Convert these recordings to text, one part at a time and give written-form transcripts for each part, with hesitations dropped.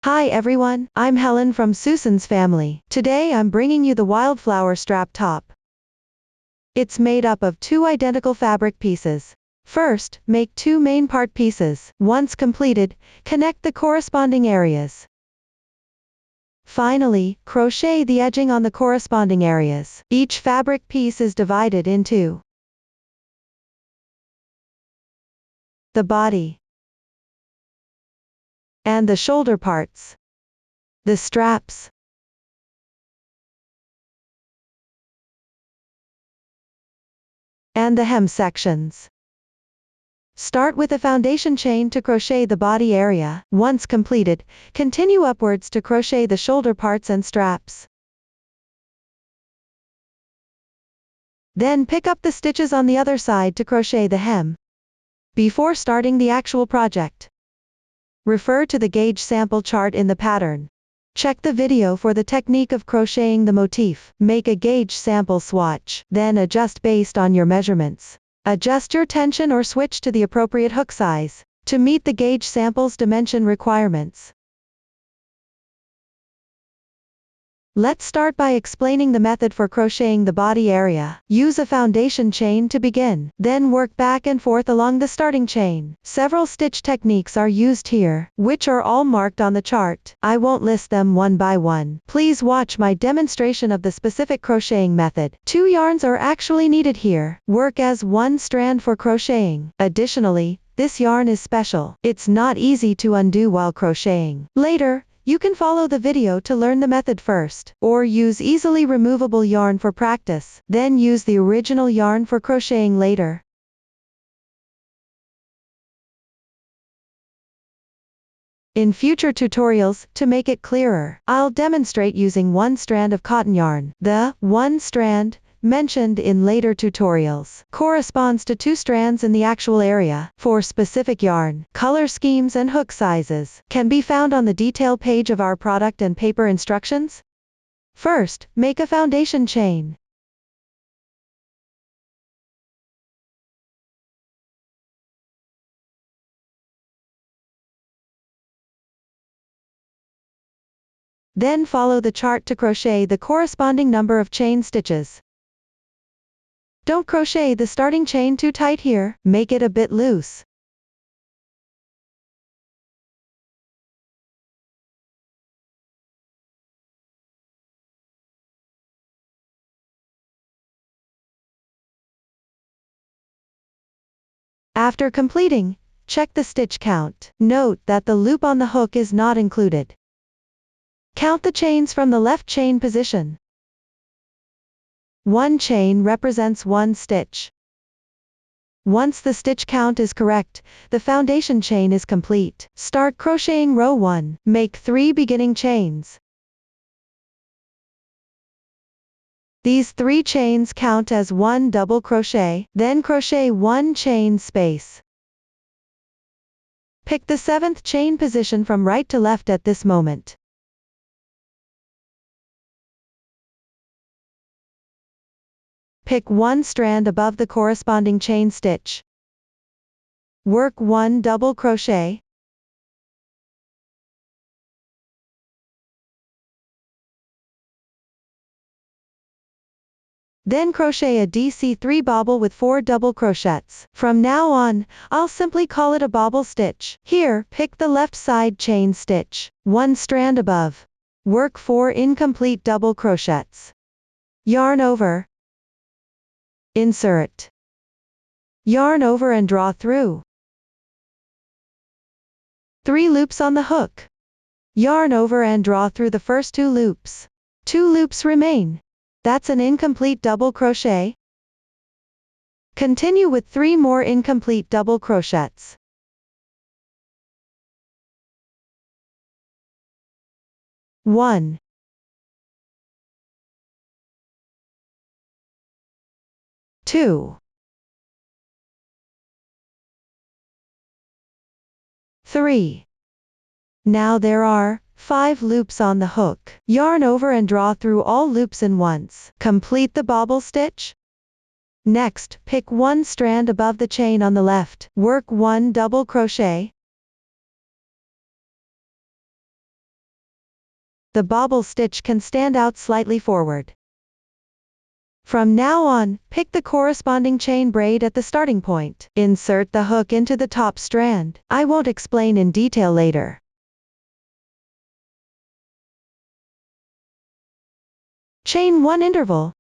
Hi everyone, I'm Helen from Susan's family. Today I'm bringing you the Wildflower strap top. It's made up of two identical fabric pieces. First, make two main part pieces. Once completed, connect the corresponding areas. Finally, crochet the edging on the corresponding areas. Each fabric piece is divided into the body and the shoulder parts, the straps, and the hem sections. Start with a foundation chain to crochet the body area. Once completed, continue upwards to crochet the shoulder parts and straps. Then pick up the stitches on the other side to crochet the hem. Before starting the actual project, refer to the gauge sample chart in the pattern. Check the video for the technique of crocheting the motif. Make a gauge sample swatch, then adjust based on your measurements. Adjust your tension or switch to the appropriate hook size to meet the gauge sample's dimension requirements. Let's start by explaining the method for crocheting the body area. Use a foundation chain to begin, then work back and forth along the starting chain. Several stitch techniques are used here, which are all marked on the chart. I won't list them one by one. Please watch my demonstration of the specific crocheting method. 2 yarns are actually needed here. Work as one strand for crocheting. Additionally, this yarn is special. It's not easy to undo while crocheting. Later, you can follow the video to learn the method first, or use easily removable yarn for practice, then use the original yarn for crocheting later. In future tutorials, to make it clearer, I'll demonstrate using one strand of cotton yarn. The one strand mentioned in later tutorials corresponds to 2 strands in the actual area. For specific yarn, color schemes and hook sizes can be found on the detail page of our product and paper instructions. First, make a foundation chain. Then follow the chart to crochet the corresponding number of chain stitches. Don't crochet the starting chain too tight here, make it a bit loose. After completing, check the stitch count. Note that the loop on the hook is not included. Count the chains from the left chain position. 1 chain represents 1 stitch. Once the stitch count is correct, the foundation chain is complete. Start crocheting row 1. Make 3 beginning chains. These 3 chains count as 1 double crochet, then crochet 1 chain space. Pick the 7th chain position from right to left at this moment. Pick 1 strand above the corresponding chain stitch. Work 1 double crochet. Then crochet a DC3 bobble with 4 double crochets. From now on, I'll simply call it a bobble stitch. Here, pick the left side chain stitch, 1 strand above. Work 4 incomplete double crochets. Yarn over. Insert. Yarn over and draw through. 3 loops on the hook. Yarn over and draw through the first 2 loops. 2 loops remain. That's an incomplete double crochet. Continue with 3 more incomplete double crochets. One. 2. 3. Now there are 5 loops on the hook. Yarn over and draw through all loops in once. Complete the bobble stitch. Next, pick 1 strand above the chain on the left. Work 1 double crochet. the bobble stitch can stand out slightly forward. From now on, pick the corresponding chain braid at the starting point. Insert the hook into the top strand. I won't explain in detail later. Chain 1 interval.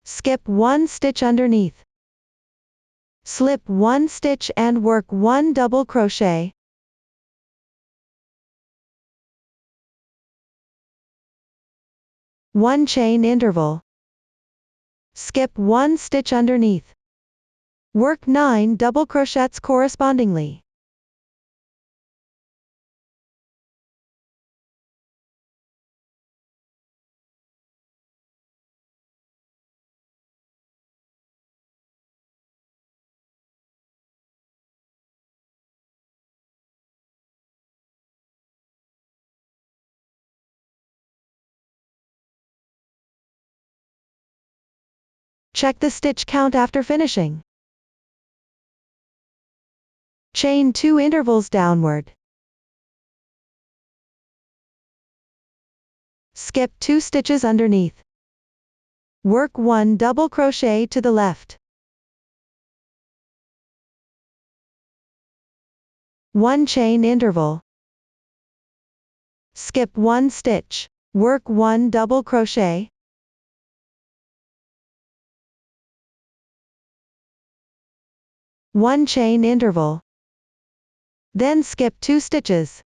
Skip 1 stitch underneath. Slip 1 stitch and work 1 double crochet. One chain interval. Skip 1 stitch underneath. Work 9 double crochets correspondingly. Check the stitch count after finishing. Chain 2 intervals downward. Skip 2 stitches underneath. Work 1 double crochet to the left. 1 chain interval. Skip 1 stitch. Work 1 double crochet. 1 chain interval. Then skip 2 stitches.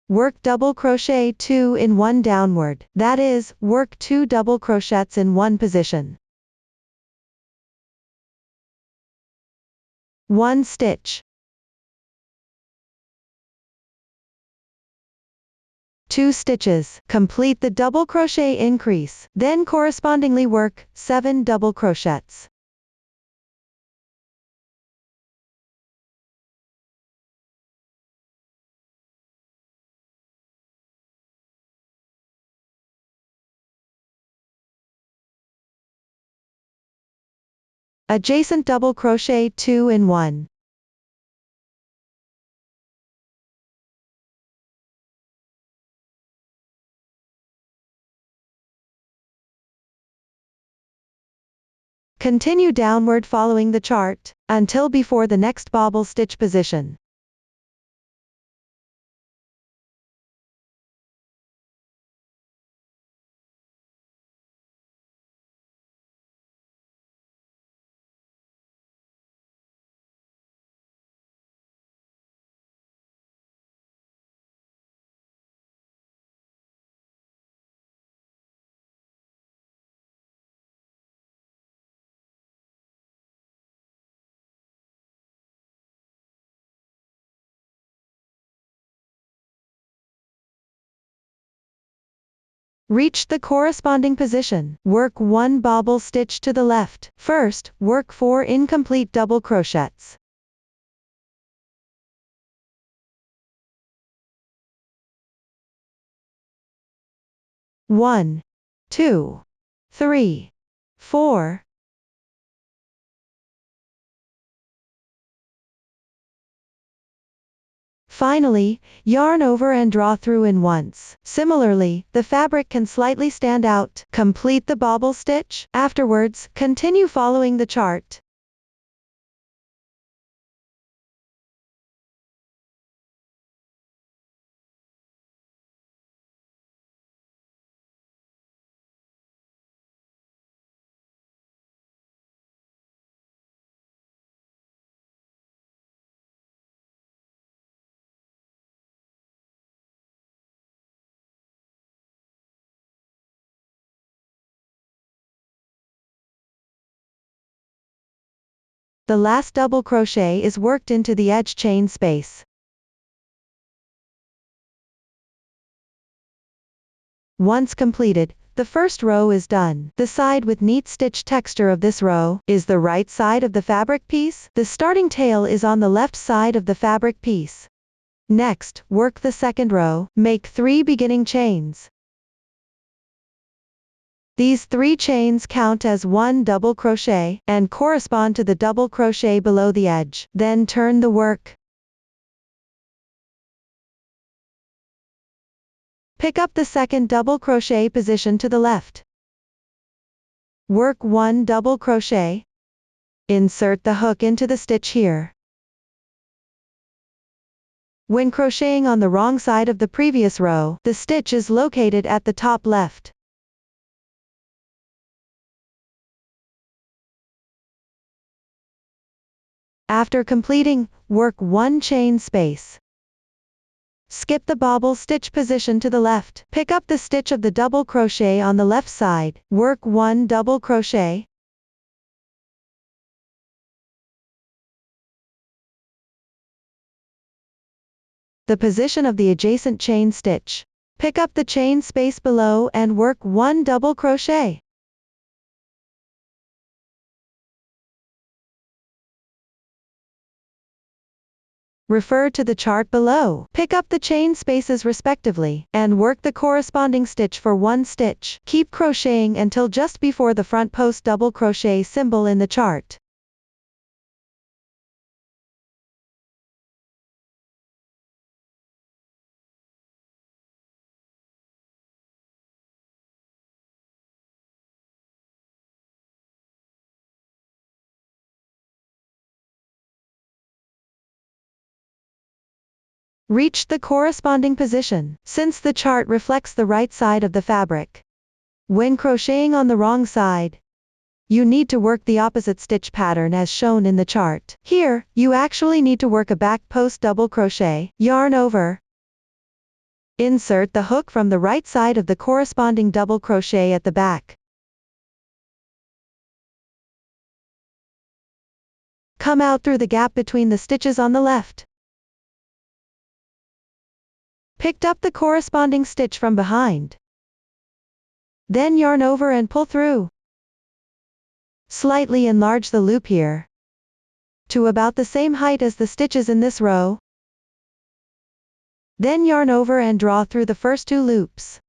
Work double crochet 2 in 1 downward, that is, work 2 double crochets in one position. 1 stitch. 2 stitches. Complete the double crochet increase, then correspondingly work 7 double crochets. Adjacent double crochet 2 in 1. Continue downward following the chart, until before the next bobble stitch position. Reach the corresponding position. Work 1 bobble stitch to the left. First, work 4 incomplete double crochets. One, 2, 3, 4. Finally, yarn over and draw through in once. Similarly, the fabric can slightly stand out. Complete the bobble stitch. Afterwards, continue following the chart. The last double crochet is worked into the edge chain space. Once completed, the first row is done. The side with neat stitch texture of this row is the right side of the fabric piece. The starting tail is on the left side of the fabric piece. Next, work the second row. Make 3 beginning chains. These 3 chains count as 1 double crochet, and correspond to the double crochet below the edge. Then turn the work. Pick up the second double crochet position to the left. Work 1 double crochet. Insert the hook into the stitch here. When crocheting on the wrong side of the previous row, the stitch is located at the top left. After completing, work 1 chain space. Skip the bobble stitch position to the left. Pick up the stitch of the double crochet on the left side. Work 1 double crochet. The position of the adjacent chain stitch. Pick up the chain space below and work 1 double crochet. Refer to the chart below. Pick up the chain spaces respectively, and work the corresponding stitch for 1 stitch. Keep crocheting until just before the front post double crochet symbol in the chart. Reach the corresponding position, since the chart reflects the right side of the fabric. When crocheting on the wrong side, you need to work the opposite stitch pattern as shown in the chart. Here, you actually need to work a back post double crochet, yarn over. Insert the hook from the right side of the corresponding double crochet at the back. Come out through the gap between the stitches on the left. Picked up the corresponding stitch from behind. Then yarn over and pull through. Slightly enlarge the loop here to about the same height as the stitches in this row. Then yarn over and draw through the first 2 loops.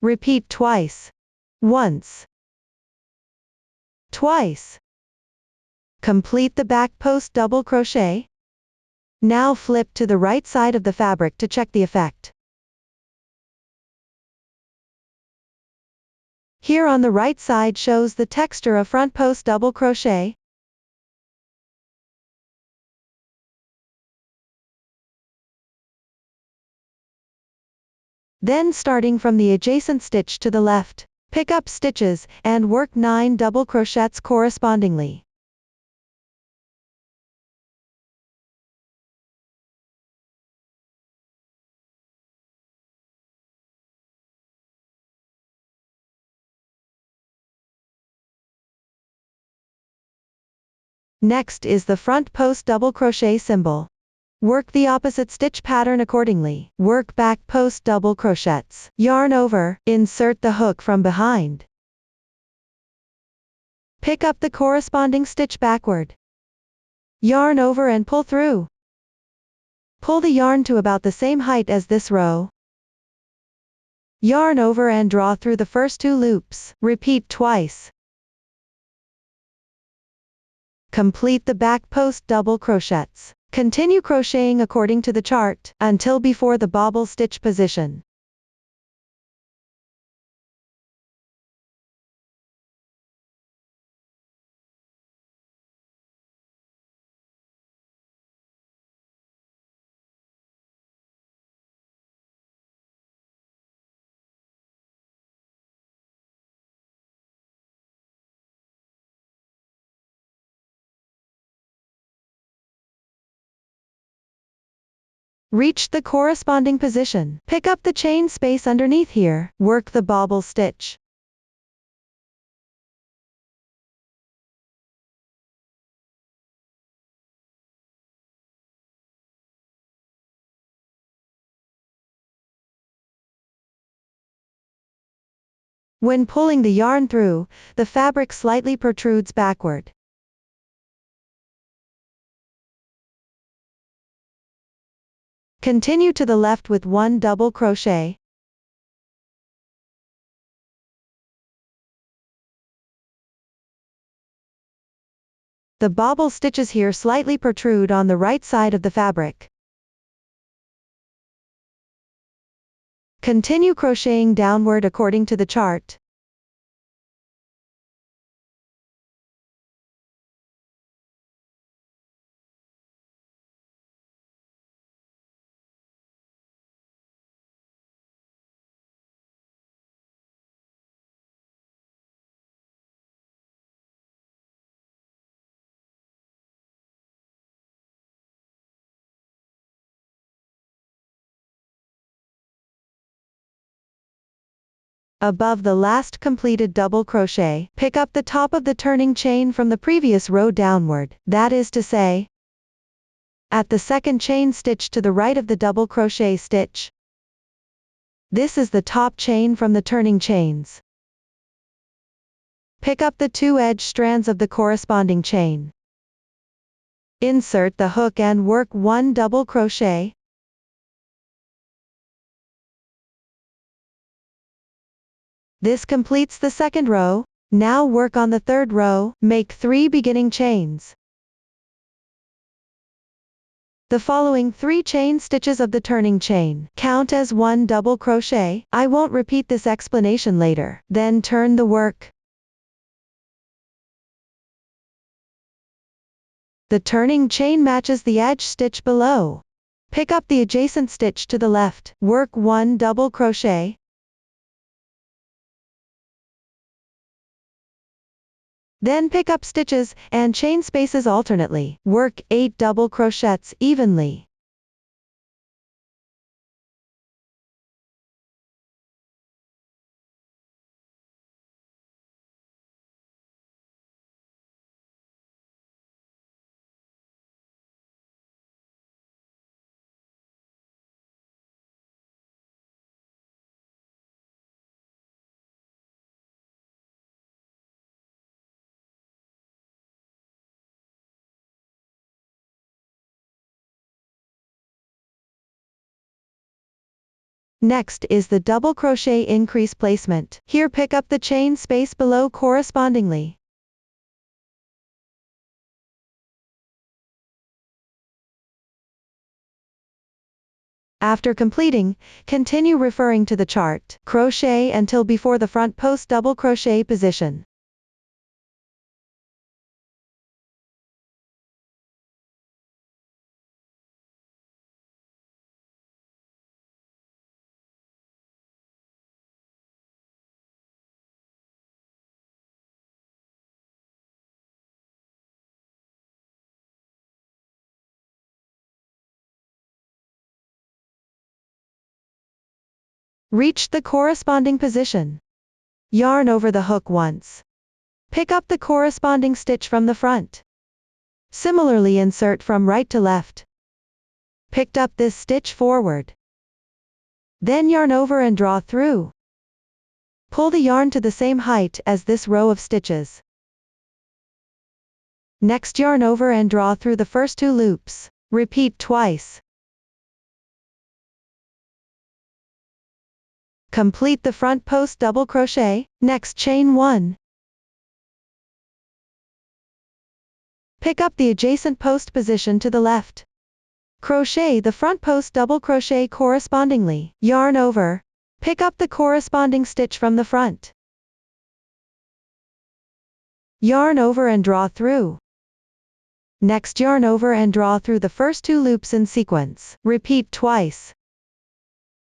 Repeat twice. Once. Twice. Complete the back post double crochet. Now flip to the right side of the fabric to check the effect. Here on the right side shows the texture of front post double crochet. Then starting from the adjacent stitch to the left, pick up stitches, and work 9 double crochets correspondingly. Next is the front post double crochet symbol. Work the opposite stitch pattern accordingly. Work back post double crochets. Yarn over, insert the hook from behind. Pick up the corresponding stitch backward. Yarn over and pull through. Pull the yarn to about the same height as this row. Yarn over and draw through the first 2 loops. Repeat twice. Complete the back post double crochets. Continue crocheting according to the chart, until before the bobble stitch position. Reach the corresponding position. Pick up the chain space underneath here. Work the bobble stitch. When pulling the yarn through, the fabric slightly protrudes backward. Continue to the left with 1 double crochet. The bobble stitches here slightly protrude on the right side of the fabric. Continue crocheting downward according to the chart. Above the last completed double crochet, pick up the top of the turning chain from the previous row downward, that is to say, at the second chain stitch to the right of the double crochet stitch. This is the top chain from the turning chains. Pick up the two edge strands of the corresponding chain. Insert the hook and work 1 double crochet. This completes the second row. Now work on the third row, make 3 beginning chains. The following 3 chain stitches of the turning chain count as 1 double crochet. I won't repeat this explanation later. Then turn the work. The turning chain matches the edge stitch below. Pick up the adjacent stitch to the left, work 1 double crochet. Then pick up stitches and chain spaces alternately. Work 8 double crochets evenly. Next is the double crochet increase placement. Here pick up the chain space below correspondingly. After completing, continue referring to the chart. Crochet until before the front post double crochet position. Reach the corresponding position. Yarn over the hook once. Pick up the corresponding stitch from the front. Similarly insert from right to left. Picked up this stitch forward. Then yarn over and draw through. Pull the yarn to the same height as this row of stitches. Next yarn over and draw through the first 2 loops. Repeat twice. Complete the front post double crochet. Next chain 1. Pick up the adjacent post position to the left. Crochet the front post double crochet correspondingly. Yarn over. Pick up the corresponding stitch from the front. Yarn over and draw through. Next yarn over and draw through the first 2 loops in sequence. Repeat twice.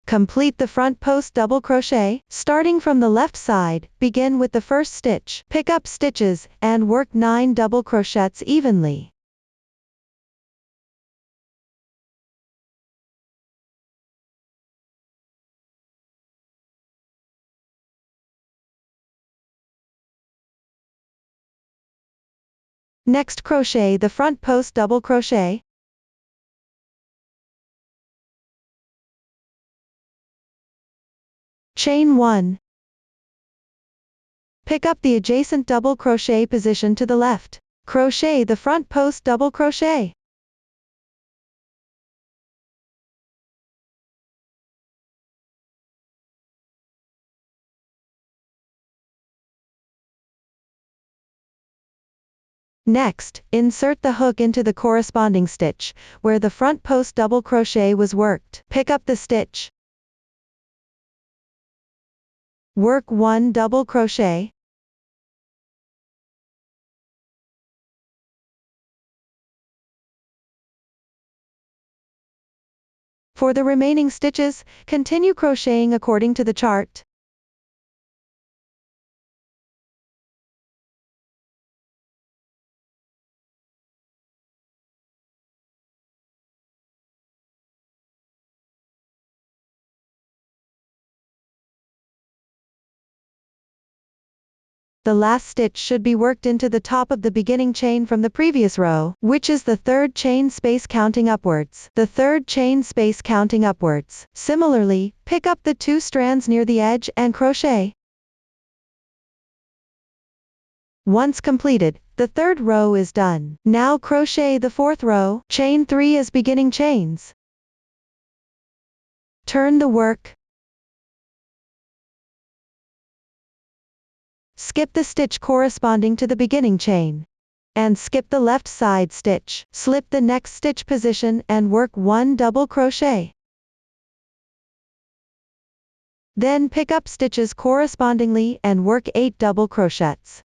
Complete the front post double crochet. Starting from the left side, begin with the first stitch. Pick up stitches and work 9 double crochets evenly. Next crochet the front post double crochet. Chain 1. Pick up the adjacent double crochet position to the left. Crochet the front post double crochet. Next, insert the hook into the corresponding stitch, where the front post double crochet was worked. Pick up the stitch. Work 1 double crochet. For the remaining stitches, continue crocheting according to the chart. The last stitch should be worked into the top of the beginning chain from the previous row, which is the third chain space counting upwards. The third chain space counting upwards. Similarly, pick up the 2 strands near the edge and crochet. Once completed, the third row is done. Now crochet the fourth row, chain 3 as beginning chains. Turn the work. Skip the stitch corresponding to the beginning chain. And skip the left side stitch. Slip the next stitch position and work 1 double crochet. Then pick up stitches correspondingly and work 8 double crochets.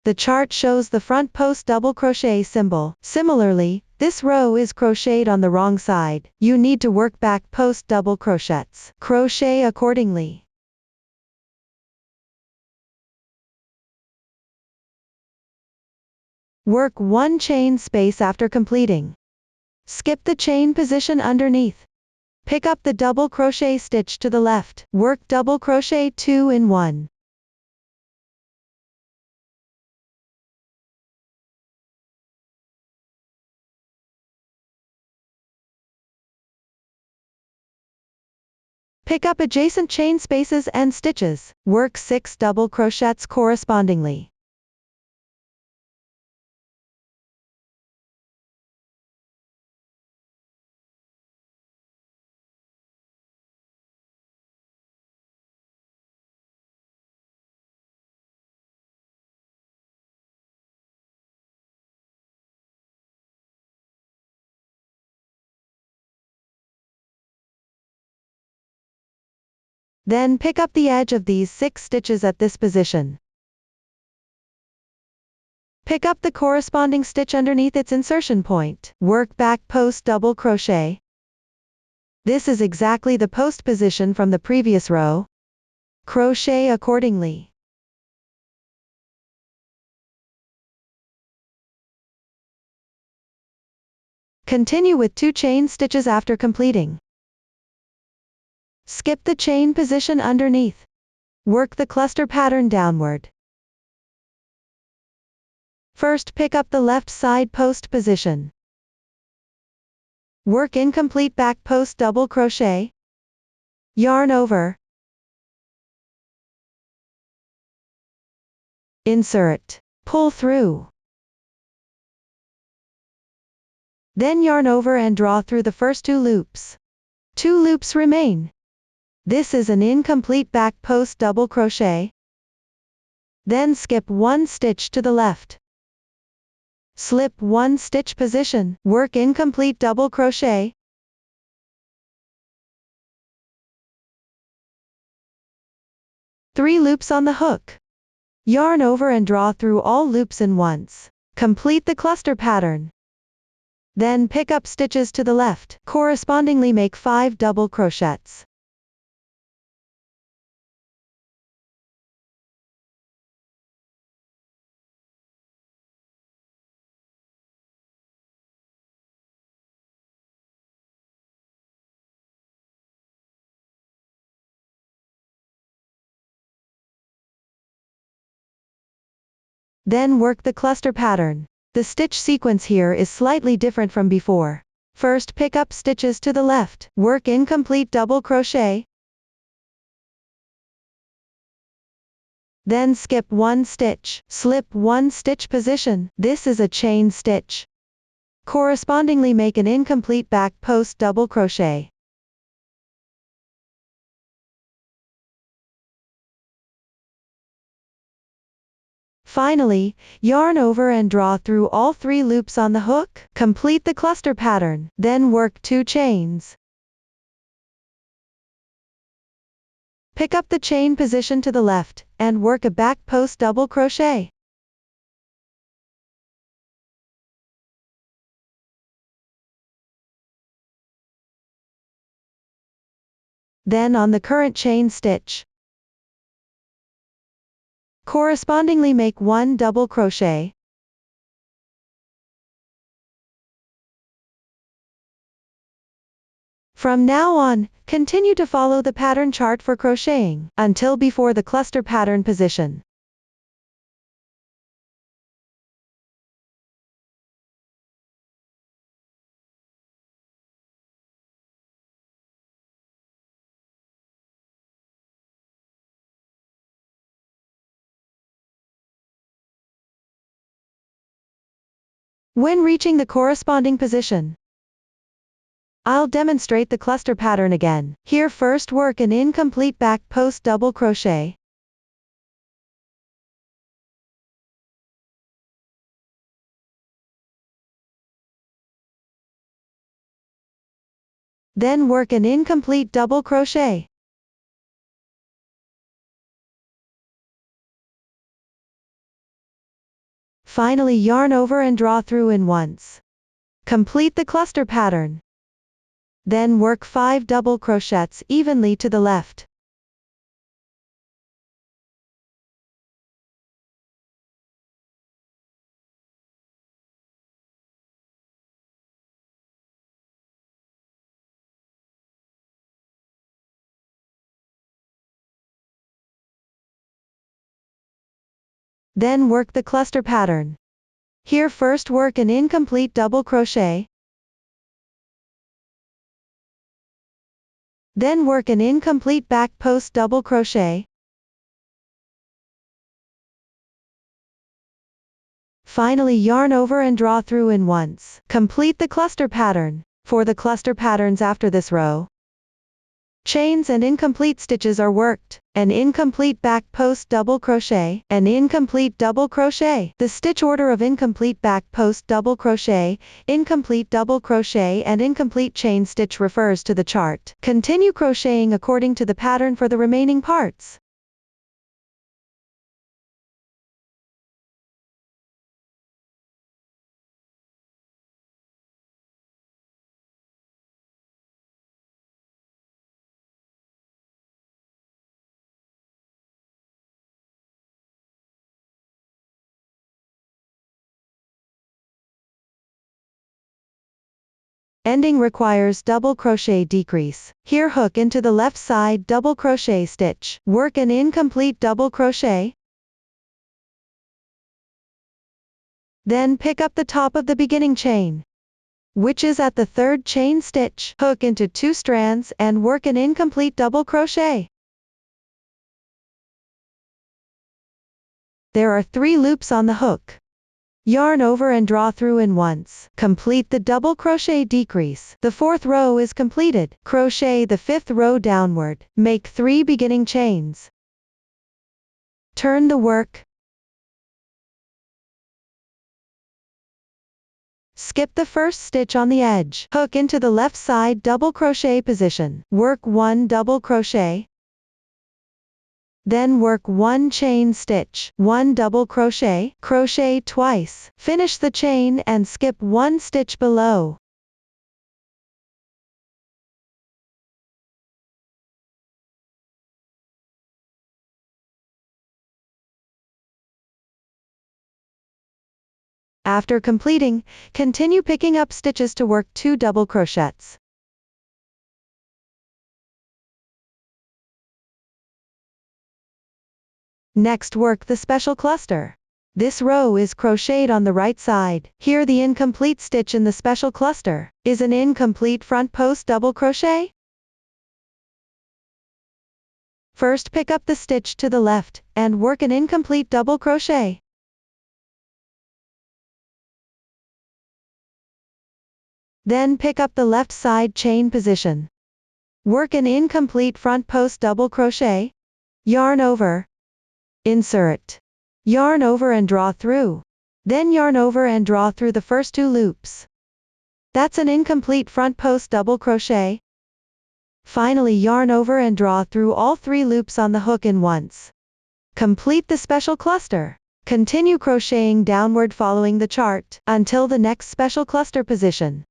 The chart shows the front post double crochet symbol. Similarly, this row is crocheted on the wrong side. You need to work back post double crochets. Crochet accordingly. Work 1 chain space after completing. Skip the chain position underneath. Pick up the double crochet stitch to the left. Work double crochet 2 in 1. Pick up adjacent chain spaces and stitches. Work 6 double crochets correspondingly. Then pick up the edge of these 6 stitches at this position. Pick up the corresponding stitch underneath its insertion point. Work back post double crochet. This is exactly the post position from the previous row. Crochet accordingly. Continue with 2 chain stitches after completing. Skip the chain position underneath. Work the cluster pattern downward. First pick up the left side post position. Work incomplete back post double crochet. Yarn over. Insert. Pull through. Then yarn over and draw through the first 2 loops. 2 loops remain. This is an incomplete back post double crochet. Then skip 1 stitch to the left. Slip 1 stitch position. Work incomplete double crochet. Three loops on the hook. Yarn over and draw through all loops in once. Complete the cluster pattern. Then pick up stitches to the left. Correspondingly make 5 double crochets. Then work the cluster pattern. The stitch sequence here is slightly different from before. First pick up stitches to the left. Work incomplete double crochet. Then skip 1 stitch, slip 1 stitch position. This is a chain stitch. Correspondingly make an incomplete back post double crochet. Finally, yarn over and draw through all 3 loops on the hook. Complete the cluster pattern, then work 2 chains. Pick up the chain position to the left, and work a back post double crochet. Then on the current chain stitch, correspondingly make 1 double crochet. From now on, continue to follow the pattern chart for crocheting, until before the cluster pattern position. When reaching the corresponding position, I'll demonstrate the cluster pattern again. Here first work an incomplete back post double crochet. Then work an incomplete double crochet. Finally yarn over and draw through in once. Complete the cluster pattern. Then work 5 double crochets evenly to the left. Then work the cluster pattern. Here first work an incomplete double crochet. Then work an incomplete back post double crochet. Finally yarn over and draw through in once. Complete the cluster pattern. For the cluster patterns after this row, chains and incomplete stitches are worked. An incomplete back post double crochet, an incomplete double crochet. The stitch order of incomplete back post double crochet, incomplete double crochet and incomplete chain stitch refers to the chart. Continue crocheting according to the pattern for the remaining parts. Ending requires double crochet decrease. Here hook into the left side double crochet stitch. Work an incomplete double crochet. Then pick up the top of the beginning chain, which is at the 3rd chain stitch. Hook into 2 strands and work an incomplete double crochet. There are 3 loops on the hook. Yarn over and draw through in once. Complete the double crochet decrease. The 4th row is completed. Crochet the 5th row downward. Make 3 beginning chains. Turn the work. Skip the 1st stitch on the edge. Hook into the left side double crochet position. Work 1 double crochet. Then work 1 chain stitch, 1 double crochet, crochet twice. Finish the chain and skip 1 stitch below. After completing, continue picking up stitches to work 2 double crochets. Next work the special cluster. This row is crocheted on the right side. Here the incomplete stitch in the special cluster is an incomplete front post double crochet. First pick up the stitch to the left, and work an incomplete double crochet. Then pick up the left side chain position. Work an incomplete front post double crochet. Yarn over. Insert. Yarn over and draw through. Then yarn over and draw through the first 2 loops. That's an incomplete front post double crochet. Finally yarn over and draw through all 3 loops on the hook in once. Complete the special cluster. Continue crocheting downward following the chart until the next special cluster position.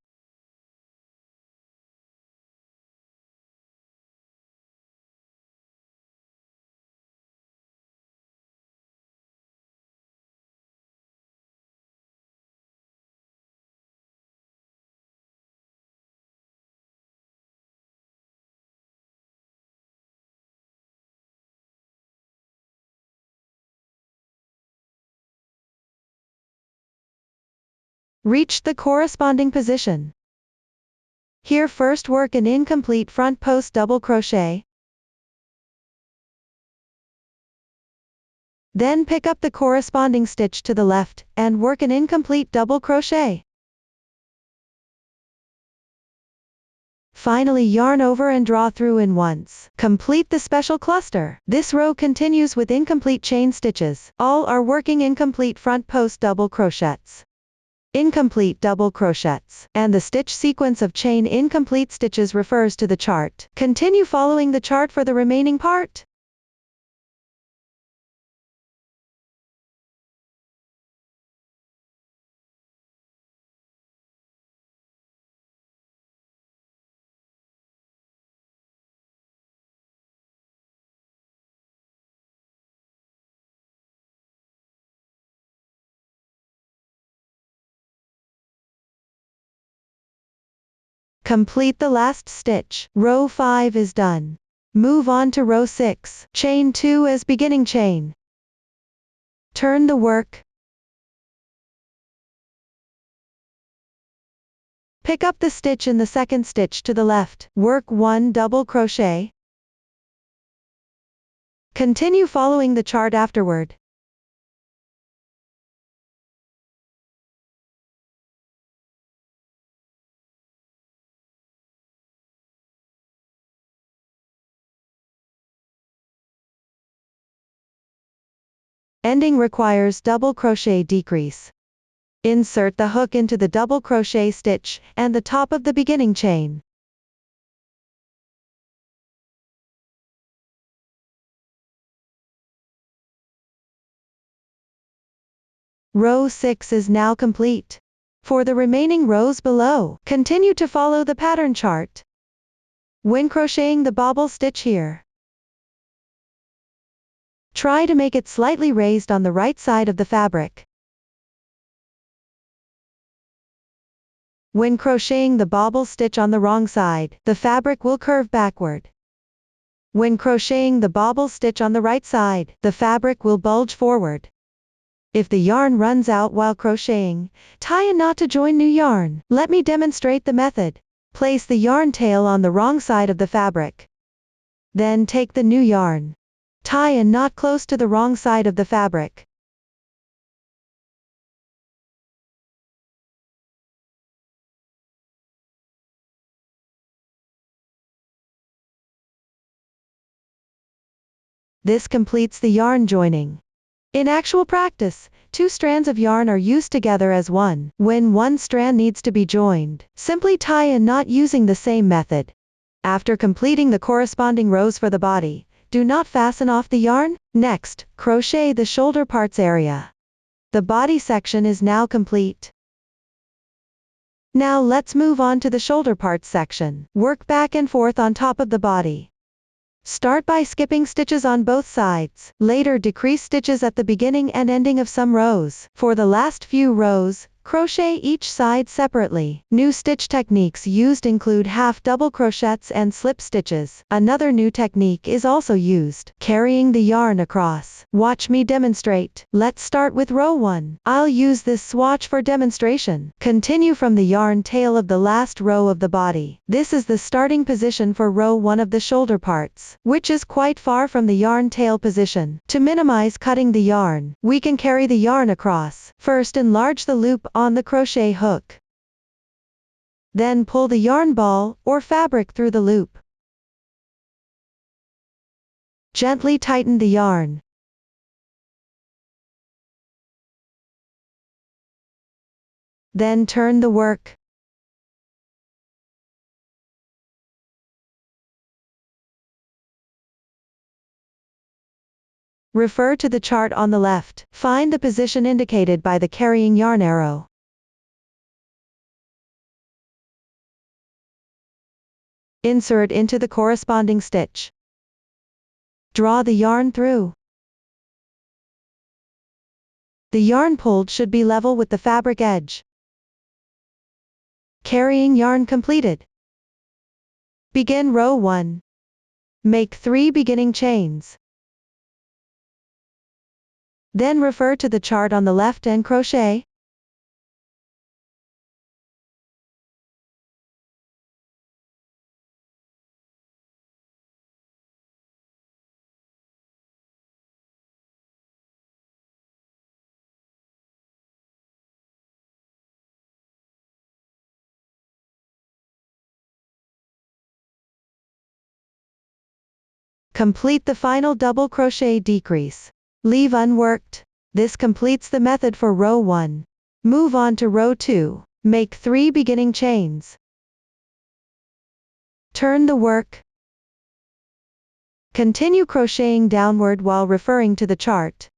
Reach the corresponding position. Here first work an incomplete front post double crochet. Then pick up the corresponding stitch to the left, and work an incomplete double crochet. Finally yarn over and draw through in once. Complete the special cluster. This row continues with incomplete chain stitches. All are working incomplete front post double crochets. Incomplete double crochets, and the stitch sequence of chain incomplete stitches refers to the chart. Continue following the chart for the remaining part. Complete the last stitch. Row 5 is done. Move on to row 6. Chain 2 as beginning chain. Turn the work. Pick up the stitch in the second stitch to the left. Work 1 double crochet. Continue following the chart afterward. Ending requires double crochet decrease. Insert the hook into the double crochet stitch and the top of the beginning chain. Row 6 is now complete. For the remaining rows below, continue to follow the pattern chart. When crocheting the bobble stitch here, try to make it slightly raised on the right side of the fabric. When crocheting the bobble stitch on the wrong side, the fabric will curve backward. When crocheting the bobble stitch on the right side, the fabric will bulge forward. If the yarn runs out while crocheting, tie a knot to join new yarn. Let me demonstrate the method. Place the yarn tail on the wrong side of the fabric. Then take the new yarn. Tie a knot close to the wrong side of the fabric. This completes the yarn joining. In actual practice, 2 strands of yarn are used together as one. When one strand needs to be joined, simply tie a knot using the same method. After completing the corresponding rows for the body, do not fasten off the yarn. Next, crochet the shoulder parts area. The body section is now complete. Now let's move on to the shoulder parts section. Work back and forth on top of the body. Start by skipping stitches on both sides. Later decrease stitches at the beginning and ending of some rows. For the last few rows, Crochet each side separately. New stitch techniques used include half double crochets and slip stitches. Another new technique is also used, carrying the yarn across. Watch me demonstrate. Let's start with row 1. I'll use this swatch for demonstration. Continue from the yarn tail of the last row of the body. This is the starting position for row 1 of the shoulder parts, which is quite far from the yarn tail position. To minimize cutting the yarn, we can carry the yarn across. First, enlarge the loop on the crochet hook. Then pull the yarn ball or fabric through the loop. Gently tighten the yarn. Then turn the work. Refer to the chart on the left. Find the position indicated by the carrying yarn arrow. Insert into the corresponding stitch. Draw the yarn through. The yarn pulled should be level with the fabric edge. Carrying yarn completed. Begin row 1. Make 3 beginning chains. Then refer to the chart on the left and crochet. Complete the final double crochet decrease. Leave unworked. This completes the method for row 1. Move on to row 2. Make 3 beginning chains. Turn the work. Continue crocheting downward while referring to the chart.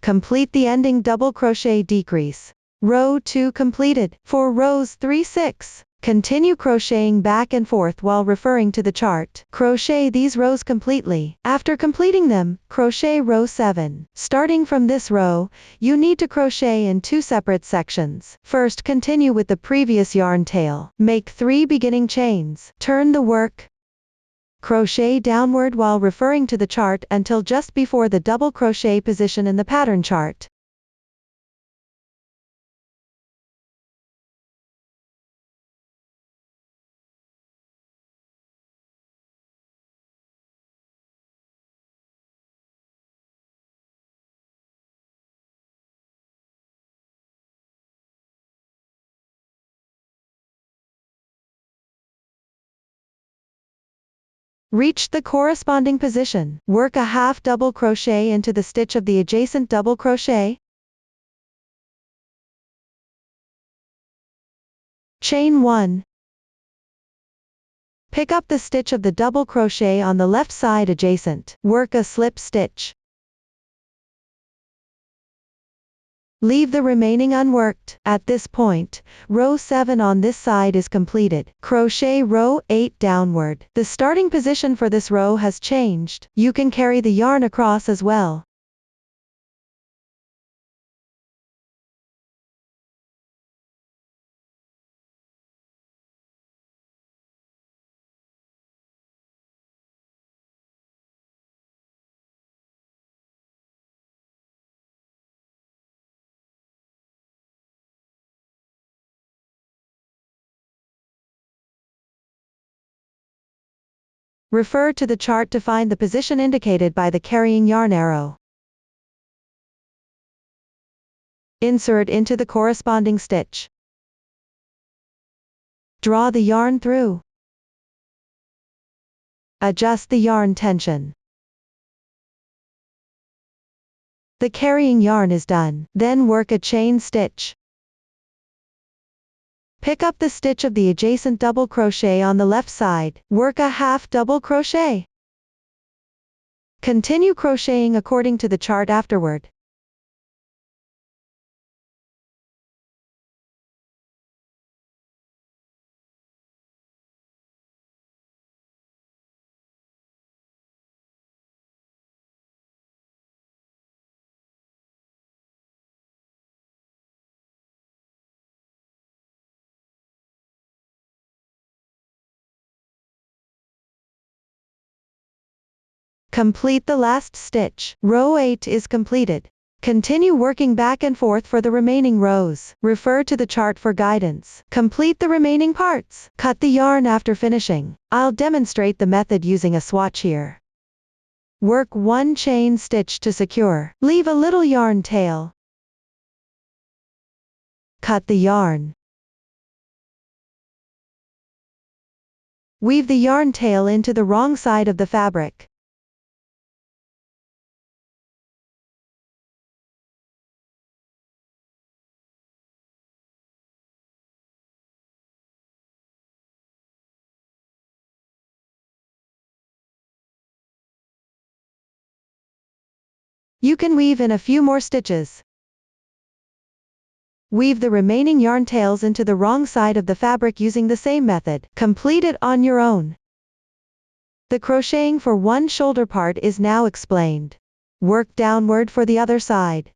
Complete the ending double crochet decrease. Row 2 completed. For rows 3-6, continue crocheting back and forth while referring to the chart. Crochet these rows completely. After completing them, crochet row 7. Starting from this row, you need to crochet in 2 separate sections. First, continue with the previous yarn tail. Make 3 beginning chains. Turn the work. Crochet downward while referring to the chart until just before the double crochet position in the pattern chart. Reach the corresponding position. Work a half double crochet into the stitch of the adjacent double crochet. Chain 1. Pick up the stitch of the double crochet on the left side adjacent. Work a slip stitch. Leave the remaining unworked. At this point, row 7 on this side is completed. Crochet row 8 downward. The starting position for this row has changed. You can carry the yarn across as well. Refer to the chart to find the position indicated by the carrying yarn arrow. Insert into the corresponding stitch. Draw the yarn through. Adjust the yarn tension. The carrying yarn is done. Then work a chain stitch. Pick up the stitch of the adjacent double crochet on the left side. Work a half double crochet. Continue crocheting according to the chart afterward. Complete the last stitch. Row 8 is completed. Continue working back and forth for the remaining rows. Refer to the chart for guidance. Complete the remaining parts. Cut the yarn after finishing. I'll demonstrate the method using a swatch here. Work one chain stitch to secure. Leave a little yarn tail. Cut the yarn. Weave the yarn tail into the wrong side of the fabric. You can weave in a few more stitches. Weave the remaining yarn tails into the wrong side of the fabric using the same method. Complete it on your own. The crocheting for one shoulder part is now explained. Work downward for the other side.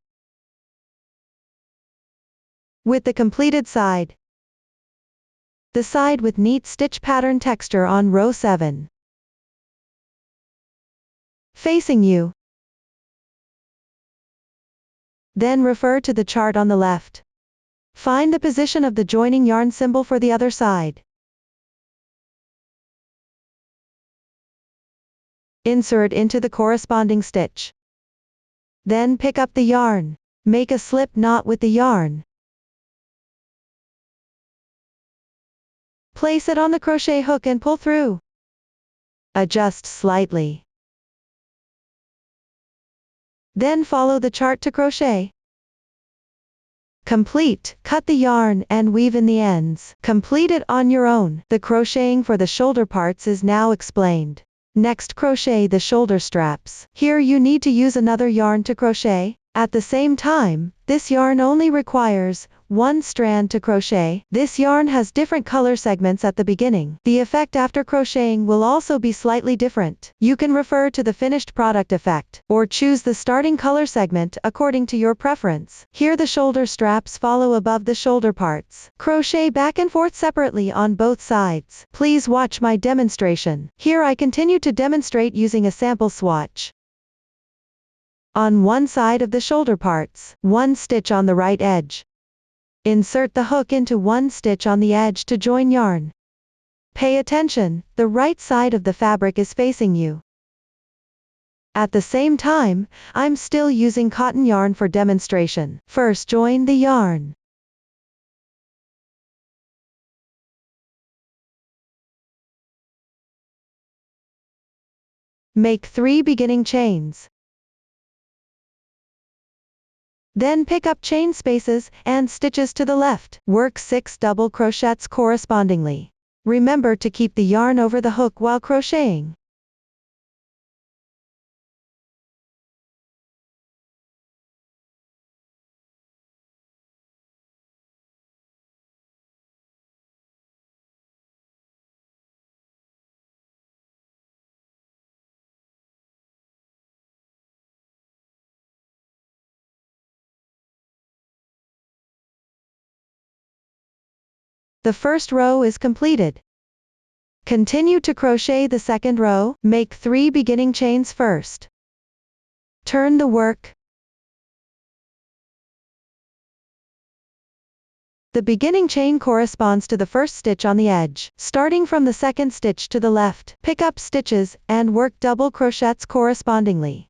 With the completed side, the side with neat stitch pattern texture on row 7, facing you. Then refer to the chart on the left. Find the position of the joining yarn symbol for the other side. Insert into the corresponding stitch. Then pick up the yarn. Make a slip knot with the yarn. Place it on the crochet hook and pull through. Adjust slightly. Then follow the chart to crochet. Complete. Cut the yarn and weave in the ends. Complete it on your own. The crocheting for the shoulder parts is now explained. Next, crochet the shoulder straps. Here you need to use another yarn to crochet. At the same time, this yarn only requires one strand to crochet. This yarn has different color segments at the beginning. The effect after crocheting will also be slightly different. You can refer to the finished product effect, or choose the starting color segment according to your preference. Here the shoulder straps follow above the shoulder parts. Crochet back and forth separately on both sides. Please watch my demonstration. Here I continue to demonstrate using a sample swatch. On one side of the shoulder parts, one stitch on the right edge. Insert the hook into one stitch on the edge to join yarn. Pay attention, the right side of the fabric is facing you. At the same time, I'm still using cotton yarn for demonstration. First, join the yarn. Make 3 beginning chains. Then pick up chain spaces and stitches to the left. Work 6 double crochets correspondingly. Remember to keep the yarn over the hook while crocheting. The first row is completed. Continue to crochet the second row. Make 3 beginning chains first. Turn the work. The beginning chain corresponds to the first stitch on the edge. Starting from the second stitch to the left, pick up stitches and work double crochets correspondingly.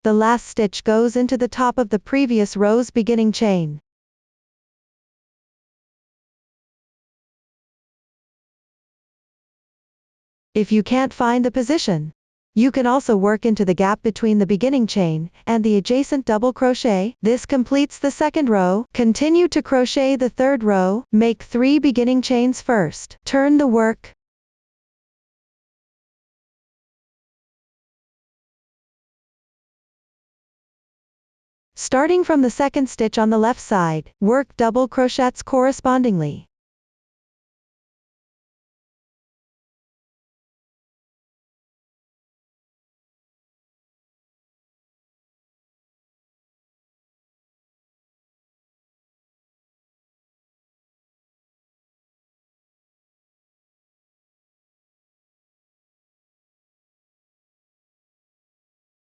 The last stitch goes into the top of the previous row's beginning chain. If you can't find the position, you can also work into the gap between the beginning chain and the adjacent double crochet. This completes the second row. Continue to crochet the third row. Make 3 beginning chains first. Turn the work. Starting from the second stitch on the left side, work double crochets correspondingly.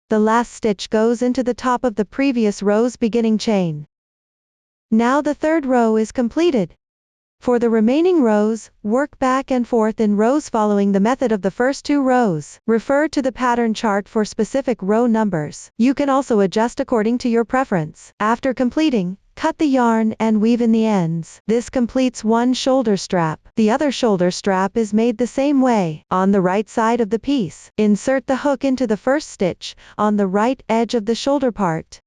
The last stitch goes into the top of the previous row's beginning chain. Now the third row is completed. For the remaining rows, work back and forth in rows following the method of the first 2 rows. Refer to the pattern chart for specific row numbers. You can also adjust according to your preference. After completing, cut the yarn and weave in the ends. This completes one shoulder strap. The other shoulder strap is made the same way. On the right side of the piece, insert the hook into the first stitch on the right edge of the shoulder part.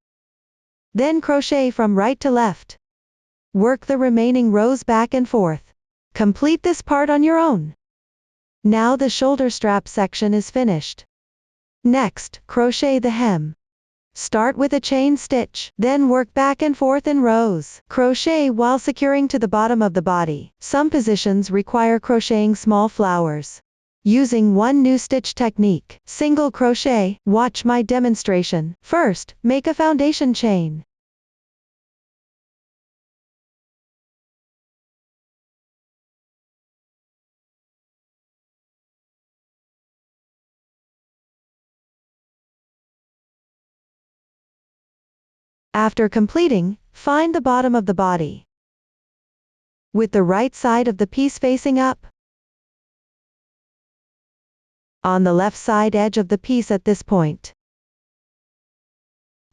Then crochet from right to left. Work the remaining rows back and forth. Complete this part on your own. Now the shoulder strap section is finished. Next, crochet the hem. Start with a chain stitch, then work back and forth in rows. Crochet while securing to the bottom of the body. Some positions require crocheting small flowers. Using one new stitch technique, single crochet. Watch my demonstration. First, make a foundation chain. After completing, find the bottom of the body, with the right side of the piece facing up. On the left side edge of the piece at this point.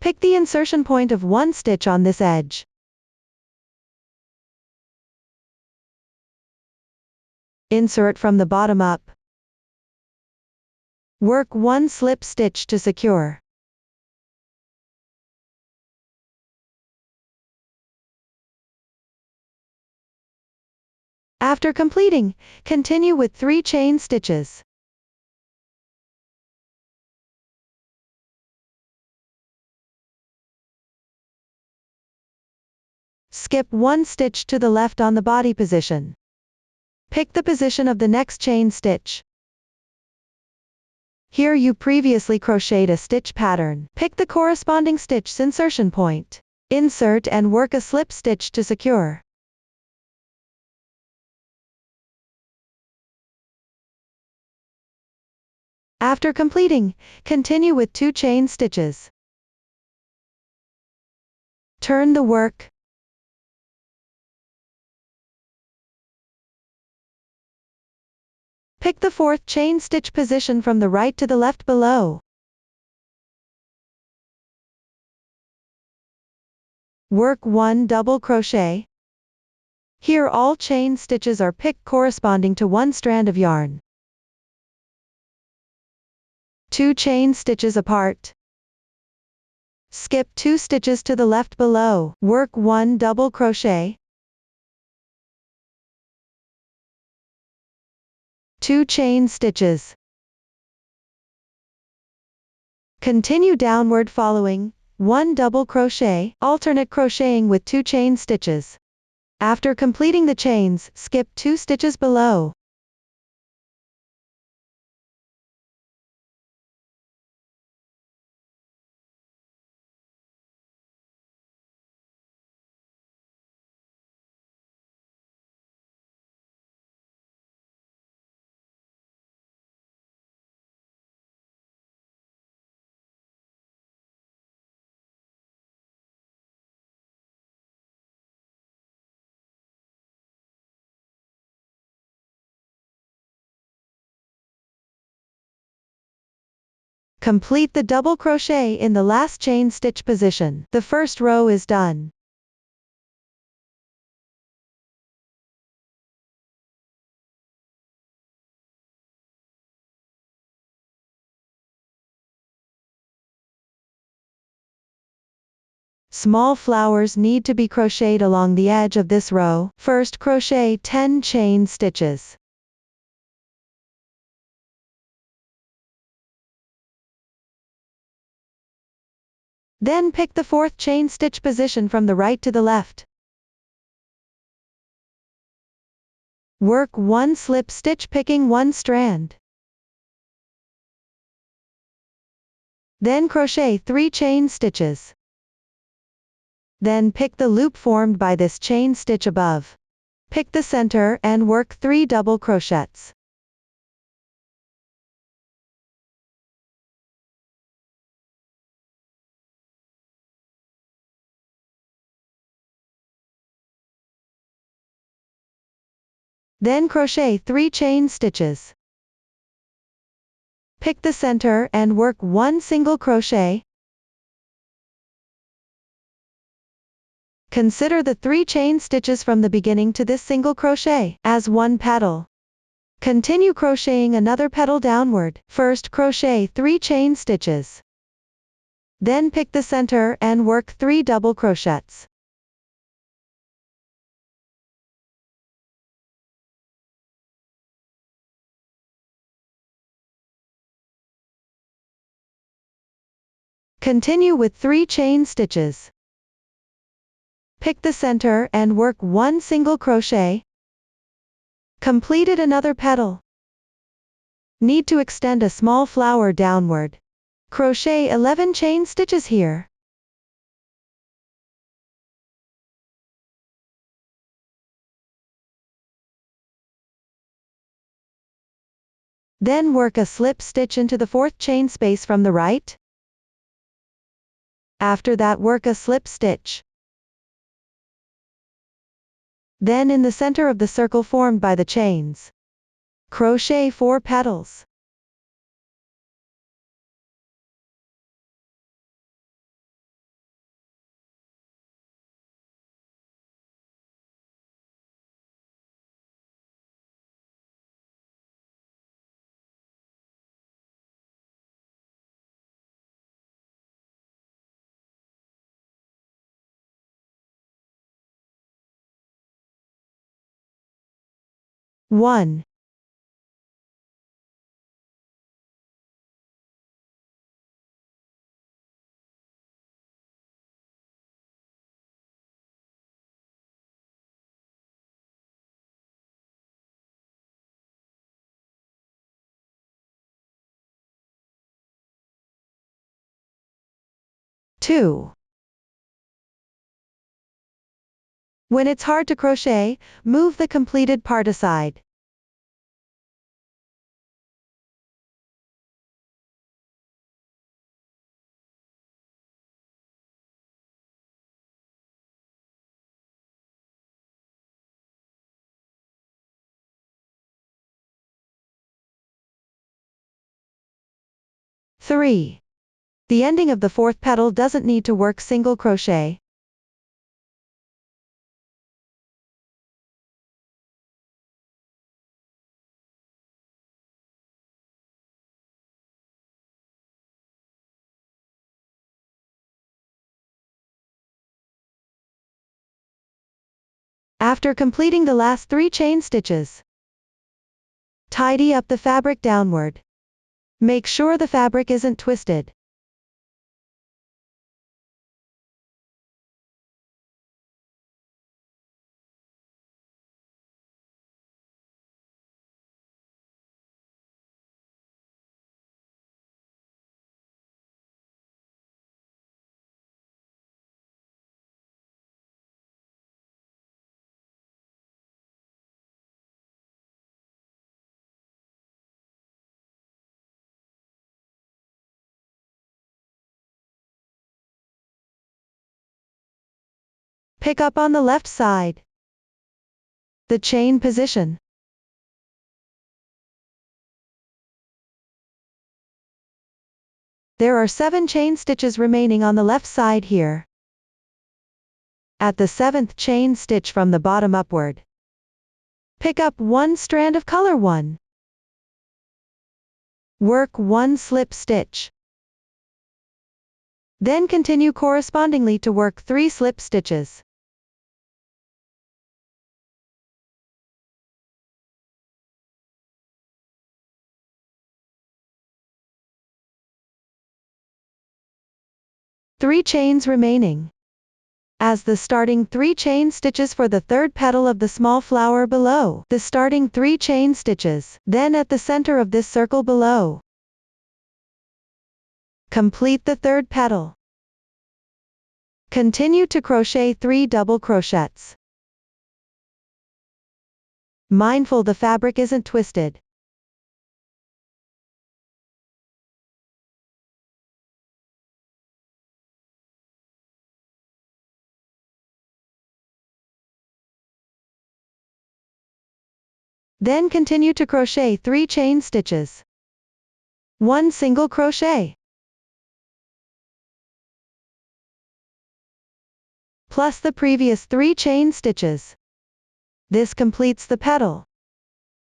Pick the insertion point of 1 stitch on this edge. Insert from the bottom up. Work 1 slip stitch to secure. After completing, continue with 3 chain stitches. Skip 1 stitch to the left on the body position. Pick the position of the next chain stitch. Here you previously crocheted a stitch pattern. Pick the corresponding stitch's insertion point. Insert and work a slip stitch to secure. After completing, continue with 2 chain stitches. Turn the work. Pick the 4th chain stitch position from the right to the left below. Work 1 double crochet. Here all chain stitches are picked corresponding to 1 strand of yarn. 2 chain stitches apart. Skip 2 stitches to the left below. Work 1 double crochet. 2 chain stitches. Continue downward following 1 double crochet, alternate crocheting with 2 chain stitches. After completing the chains, skip 2 stitches below. Complete the double crochet in the last chain stitch position. The first row is done. Small flowers need to be crocheted along the edge of this row. First, crochet 10 chain stitches. Then pick the 4th chain stitch position from the right to the left. Work 1 slip stitch picking 1 strand. Then crochet 3 chain stitches. Then pick the loop formed by this chain stitch above. Pick the center and work 3 double crochets. Then crochet 3 chain stitches. Pick the center and work 1 single crochet. Consider the 3 chain stitches from the beginning to this single crochet as 1 petal. Continue crocheting another petal downward. First, crochet 3 chain stitches. Then pick the center and work 3 double crochets. Continue with 3 chain stitches. Pick the center and work 1 single crochet. Completed another petal. Need to extend a small flower downward. Crochet 11 chain stitches here. Then work a slip stitch into the 4th chain space from the right. After that, work a slip stitch. Then in the center of the circle formed by the chains, crochet 4 petals. One. Two. When it's hard to crochet, move the completed part aside. Three. The ending of the 4th petal doesn't need to work single crochet. After completing the last 3 chain stitches, tidy up the fabric downward. Make sure the fabric isn't twisted. Pick up on the left side. The chain position. There are 7 chain stitches remaining on the left side here. At the 7th chain stitch from the bottom upward, pick up 1 strand of color 1. Work 1 slip stitch. Then continue correspondingly to work 3 slip stitches. Three chains remaining. As the starting 3 chain stitches for the third petal of the small flower below the starting 3 chain stitches, then at the center of this circle below. Complete the third petal. Continue to crochet 3 double crochets. Mindful the fabric isn't twisted. Then continue to crochet 3 chain stitches. 1 single crochet. Plus the previous 3 chain stitches. This completes the petal.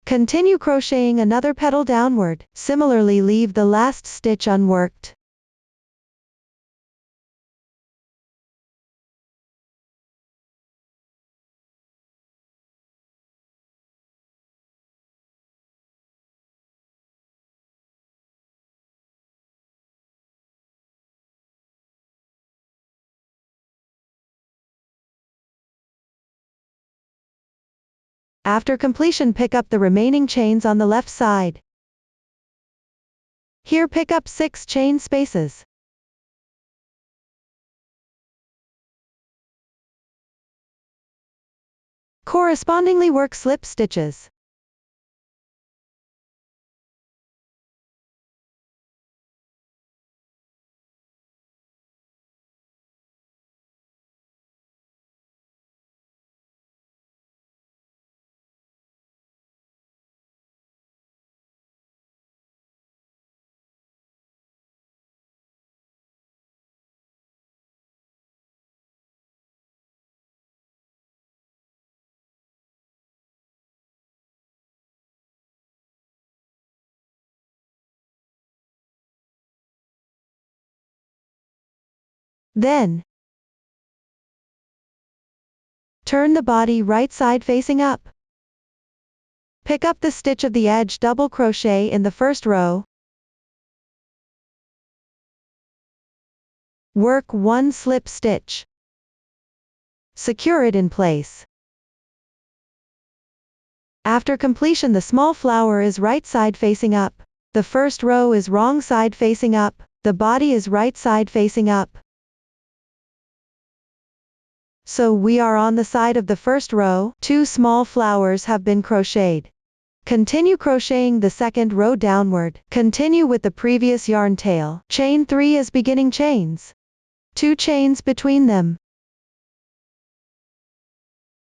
Continue crocheting another petal downward, similarly leave the last stitch unworked. After completion, pick up the remaining chains on the left side. Here pick up 6 chain spaces. Correspondingly work slip stitches. Then, turn the body right side facing up. Pick up the stitch of the edge, double crochet in the first row. Work 1 slip stitch. Secure it in place. After completion, the small flower is right side facing up. The first row is wrong side facing up. The body is right side facing up. So we are on the side of the first row. 2 small flowers have been crocheted. Continue crocheting the second row downward. Continue with the previous yarn tail. Chain 3 as beginning chains. 2 chains between them.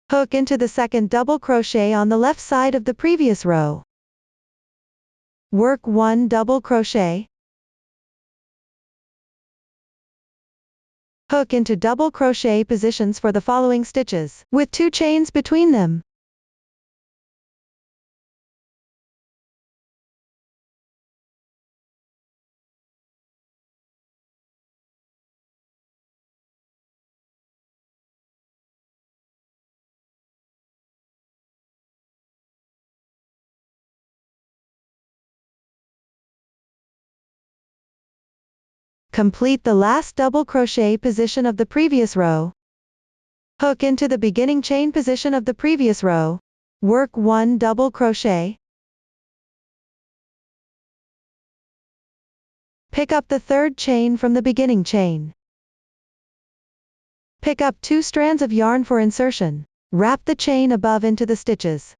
Hook into the second double crochet on the left side of the previous row. Work 1 double crochet. Hook into double crochet positions for the following stitches, with 2 chains between them. Complete the last double crochet position of the previous row. Hook into the beginning chain position of the previous row. Work 1 double crochet. Pick up the third chain from the beginning chain. Pick up 2 strands of yarn for insertion. Wrap the chain above into the stitches.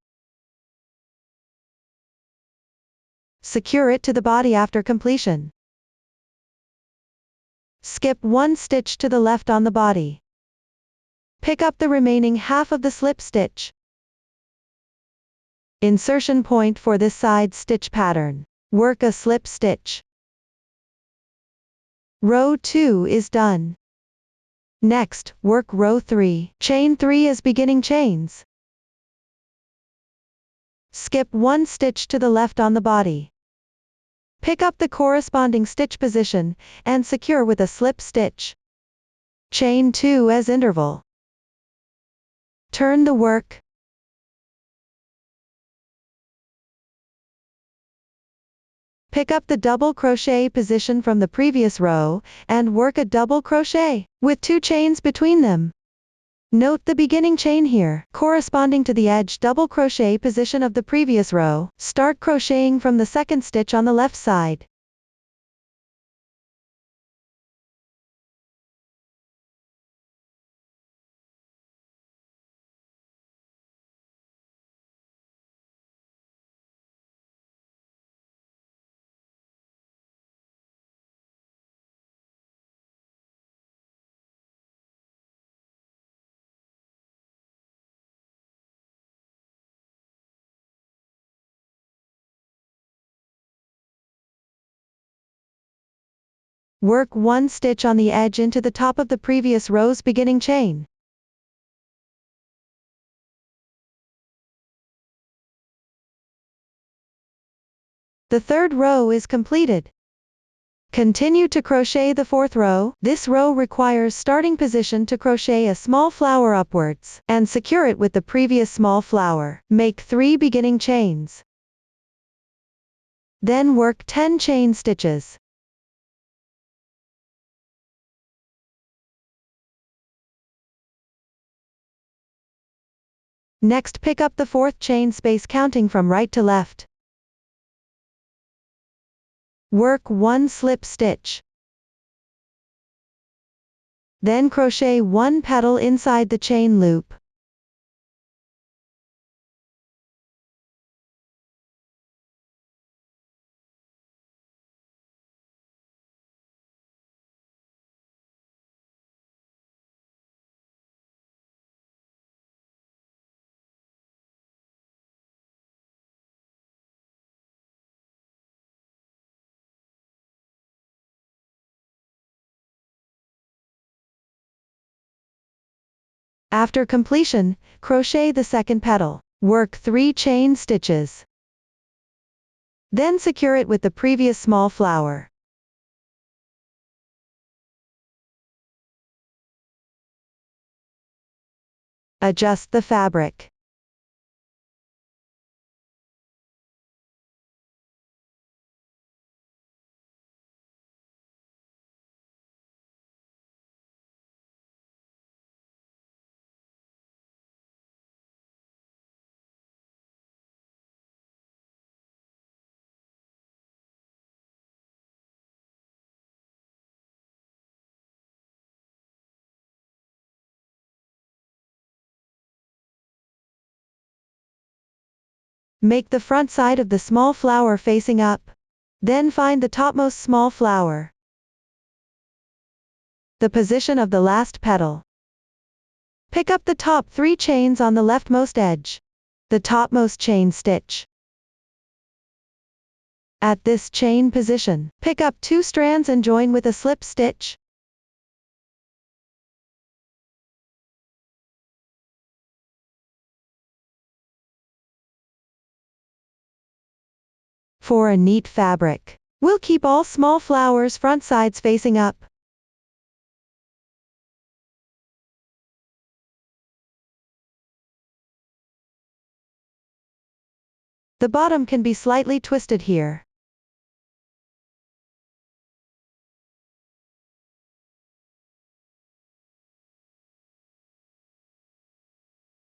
Secure it to the body after completion. Skip 1 stitch to the left on the body. Pick up the remaining half of the slip stitch. Insertion point for this side stitch pattern. Work a slip stitch. Row 2 is done. Next, work row 3. Chain 3 as beginning chains. Skip 1 stitch to the left on the body. Pick up the corresponding stitch position, and secure with a slip stitch. Chain 2 as interval. Turn the work. Pick up the double crochet position from the previous row, and work a double crochet, with 2 chains between them. Note the beginning chain here, corresponding to the edge double crochet position of the previous row. Start crocheting from the second stitch on the left side. Work 1 stitch on the edge into the top of the previous row's beginning chain. The third row is completed. Continue to crochet the fourth row. This row requires starting position to crochet a small flower upwards, and secure it with the previous small flower. Make 3 beginning chains. Then work 10 chain stitches. Next, pick up the fourth chain space counting from right to left. Work 1 slip stitch. Then crochet 1 petal inside the chain loop. After completion, crochet the second petal. Work 3 chain stitches. Then secure it with the previous small flower. Adjust the fabric. Make the front side of the small flower facing up. Then find the topmost small flower. The position of the last petal. Pick up the top 3 chains on the leftmost edge. The topmost chain stitch. At this chain position, pick up 2 strands and join with a slip stitch. For a neat fabric, we'll keep all small flowers front sides facing up. The bottom can be slightly twisted here.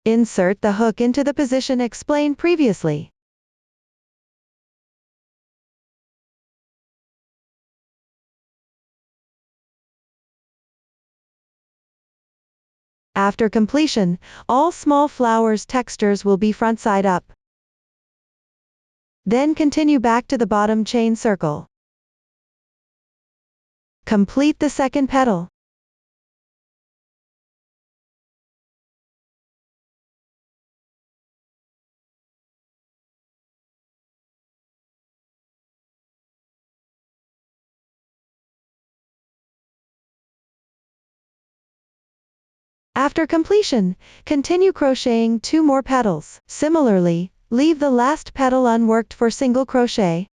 Insert the hook into the position explained previously. After completion, all small flowers textures will be front side up. Then continue back to the bottom chain circle. Complete the second petal. After completion, continue crocheting 2 more petals. Similarly, leave the last petal unworked for single crochet.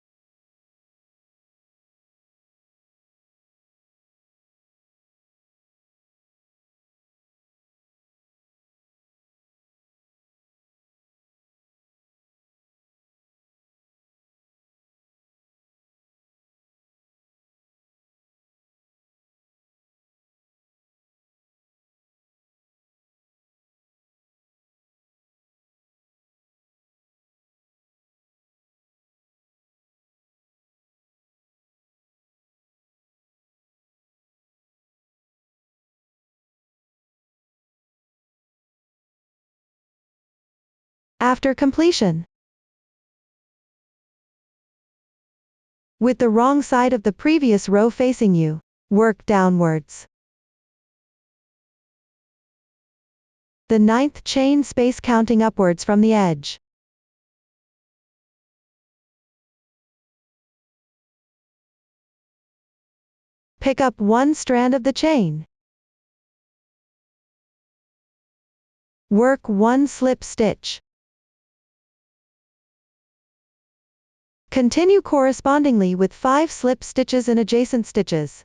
After completion, with the wrong side of the previous row facing you, work downwards. The 9th chain space counting upwards from the edge. Pick up one strand of the chain. Work one slip stitch. Continue correspondingly with 5 slip stitches in adjacent stitches.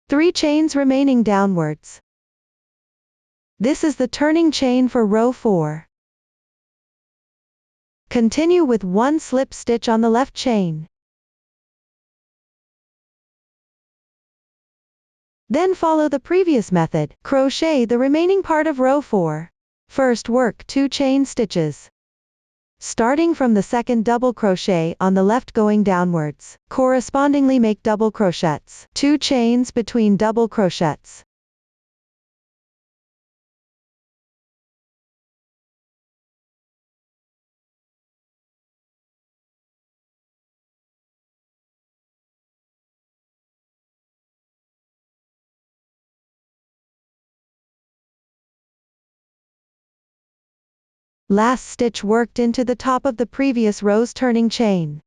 Three chains remaining downwards. This is the turning chain for row 4. Continue with one slip stitch on the left chain. Then follow the previous method, crochet the remaining part of row 4. First work 2 chain stitches. Starting from the second double crochet on the left going downwards, correspondingly make double crochets, 2 chains between double crochets. Last stitch worked into the top of the previous row's turning chain.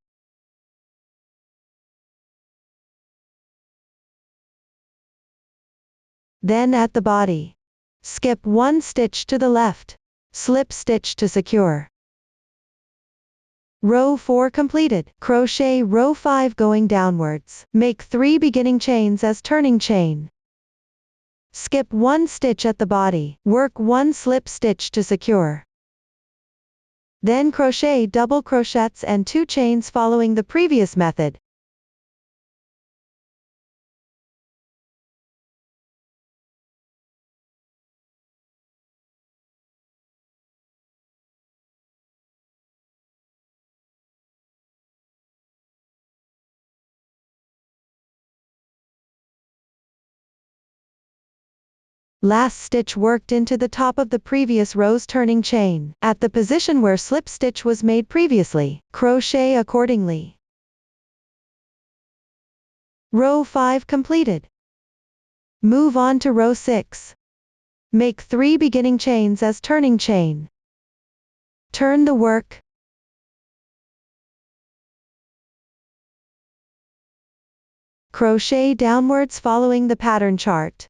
Then at the body, skip one stitch to the left, slip stitch to secure. Row 4 completed. Crochet row 5 going downwards. Make 3 beginning chains as turning chain. Skip one stitch at the body. Work one slip stitch to secure. Then crochet double crochets and 2 chains following the previous method. Last stitch worked into the top of the previous row's turning chain, at the position where slip stitch was made previously. Crochet accordingly. Row 5 completed. Move on to row 6. Make 3 beginning chains as turning chain. Turn the work. Crochet downwards following the pattern chart.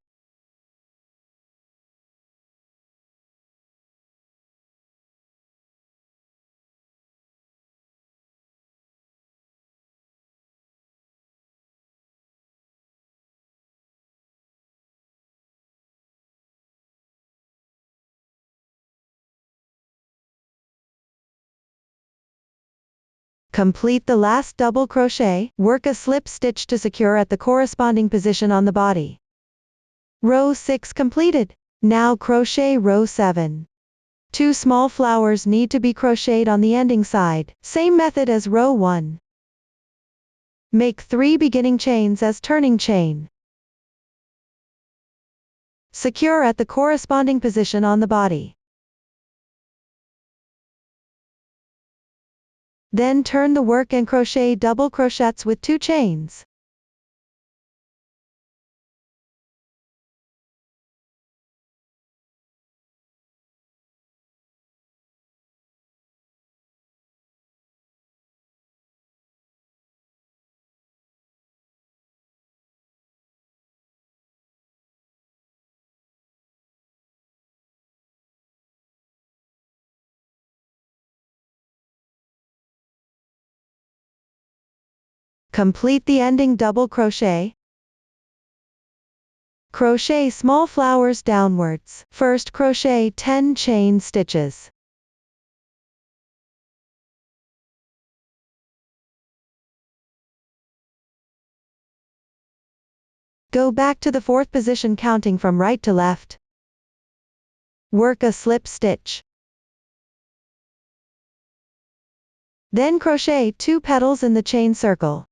Complete the last double crochet, work a slip stitch to secure at the corresponding position on the body. Row 6 completed. Now crochet row 7. 2 small flowers need to be crocheted on the ending side, same method as row 1. Make 3 beginning chains as turning chain. Secure at the corresponding position on the body. Then turn the work and crochet double crochets with 2 chains. Complete the ending double crochet. Crochet small flowers downwards. First crochet 10 chain stitches. Go back to the 4th position counting from right to left. Work a slip stitch. Then crochet 2 petals in the chain circle.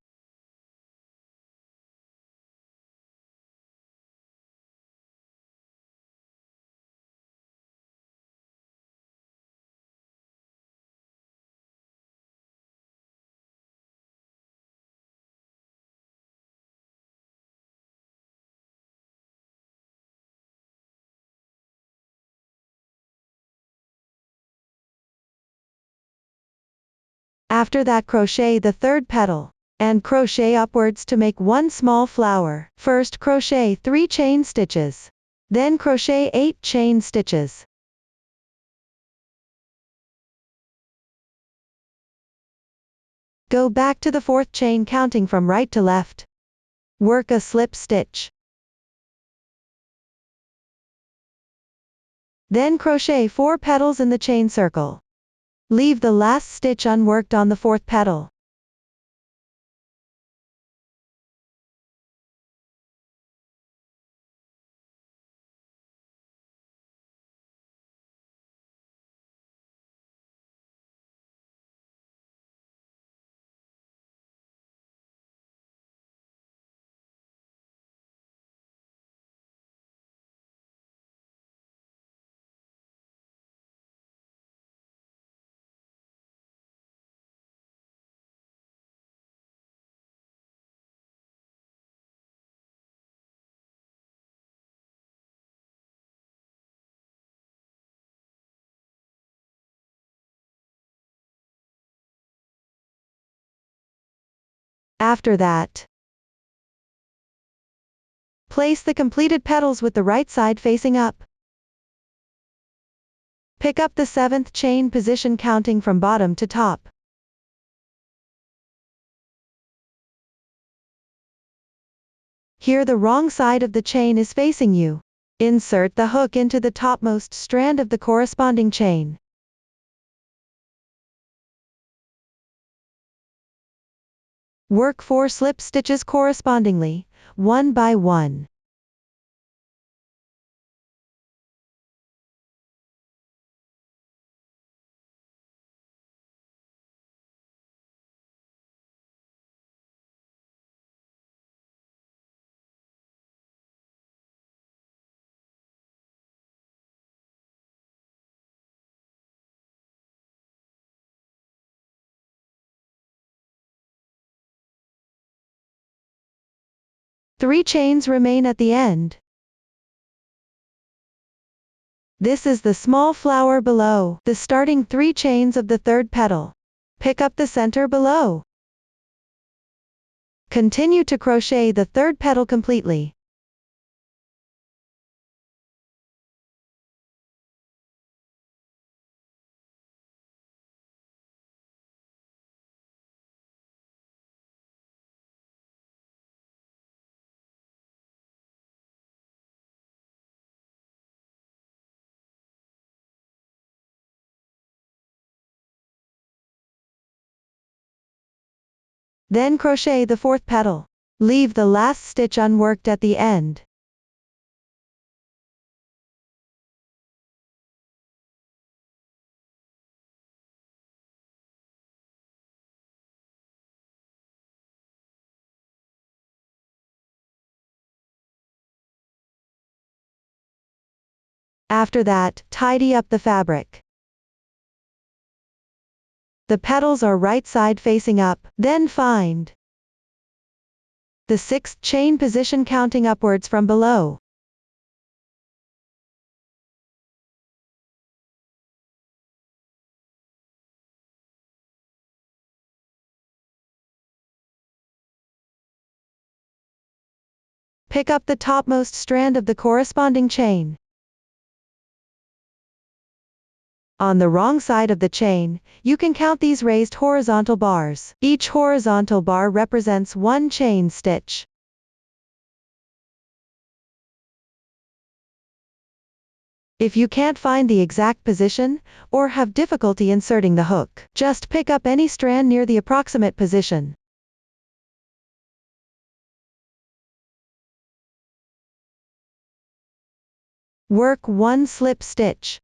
After that, crochet the 3rd petal, and crochet upwards to make 1 small flower. First crochet 3 chain stitches. Then crochet 8 chain stitches. Go back to the 4th chain counting from right to left. Work a slip stitch. Then crochet 4 petals in the chain circle. Leave the last stitch unworked on the 4th petal. After that, place the completed petals with the right side facing up. Pick up the 7th chain position counting from bottom to top. Here the wrong side of the chain is facing you. Insert the hook into the topmost strand of the corresponding chain. Work 4 slip stitches correspondingly, one by one. Three chains remain at the end. This is the small flower below the starting 3 chains of the 3rd petal. Pick up the center below. Continue to crochet the 3rd petal completely. Then crochet the 4th petal. Leave the last stitch unworked at the end. After that, tidy up the fabric. The petals are right side facing up, then find the 6th chain position counting upwards from below. Pick up the topmost strand of the corresponding chain. On the wrong side of the chain, you can count these raised horizontal bars. Each horizontal bar represents 1 chain stitch. If you can't find the exact position, or have difficulty inserting the hook, just pick up any strand near the approximate position. Work 1 slip stitch.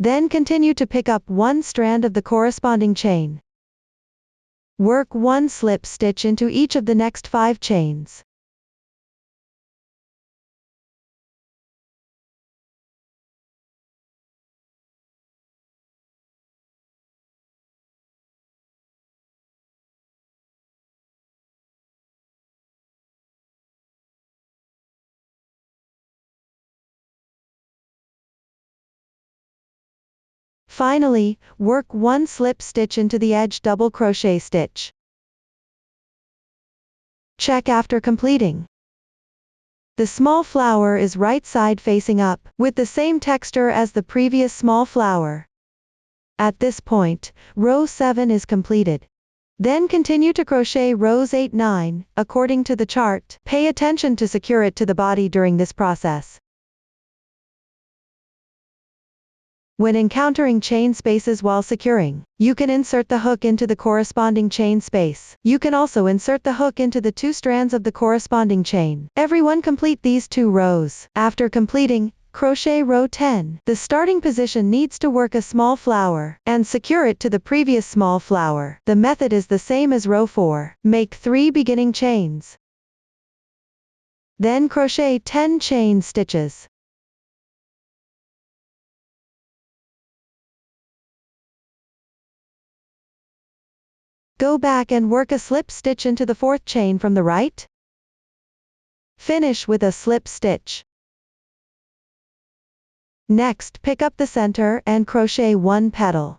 Then continue to pick up one strand of the corresponding chain. Work one slip stitch into each of the next 5 chains. Finally, work one slip stitch into the edge double crochet stitch. Check after completing. The small flower is right side facing up, with the same texture as the previous small flower. At this point, row 7 is completed. Then continue to crochet rows 8, 9, according to the chart. Pay attention to secure it to the body during this process. When encountering chain spaces while securing, you can insert the hook into the corresponding chain space. You can also insert the hook into the 2 strands of the corresponding chain. Everyone complete these 2 rows. After completing, crochet row 10. The starting position needs to work a small flower, and secure it to the previous small flower. The method is the same as row 4. Make 3 beginning chains. Then crochet 10 chain stitches. Go back and work a slip stitch into the 4th chain from the right. Finish with a slip stitch. Next, pick up the center and crochet 1 petal.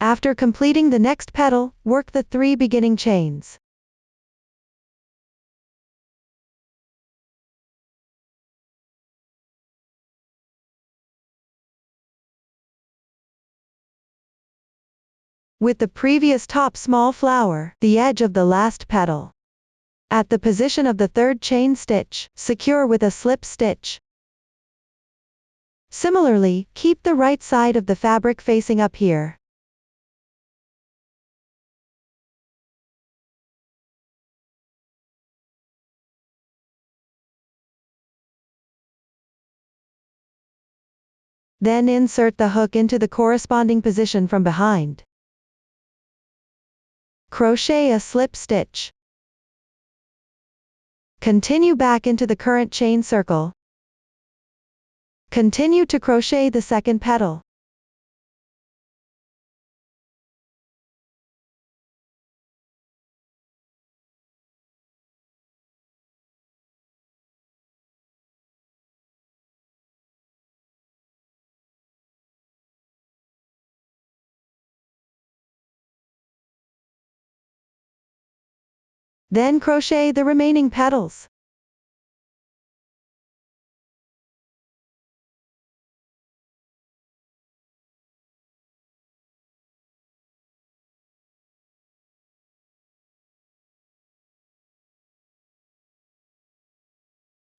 After completing the next petal, work the 3 beginning chains. With the previous top small flower, the edge of the last petal. At the position of the 3rd chain stitch, secure with a slip stitch. Similarly, keep the right side of the fabric facing up here. Then insert the hook into the corresponding position from behind. Crochet a slip stitch. Continue back into the current chain circle. Continue to crochet the 2nd petal. Then crochet the remaining petals.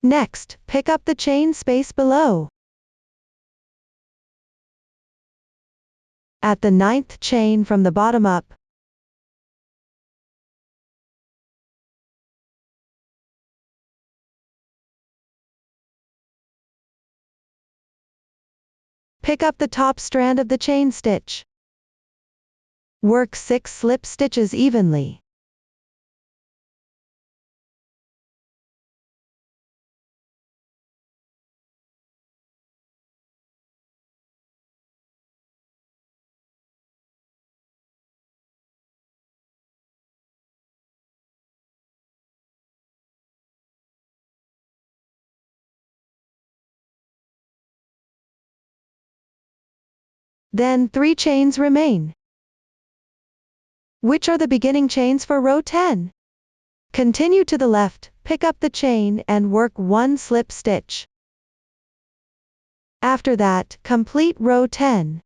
Next, pick up the chain space below. At the 9th chain from the bottom up, pick up the top strand of the chain stitch. Work 6 slip stitches evenly. Then 3 chains remain, which are the beginning chains for row 10. Continue to the left, pick up the chain and work 1 slip stitch. After that, complete row 10.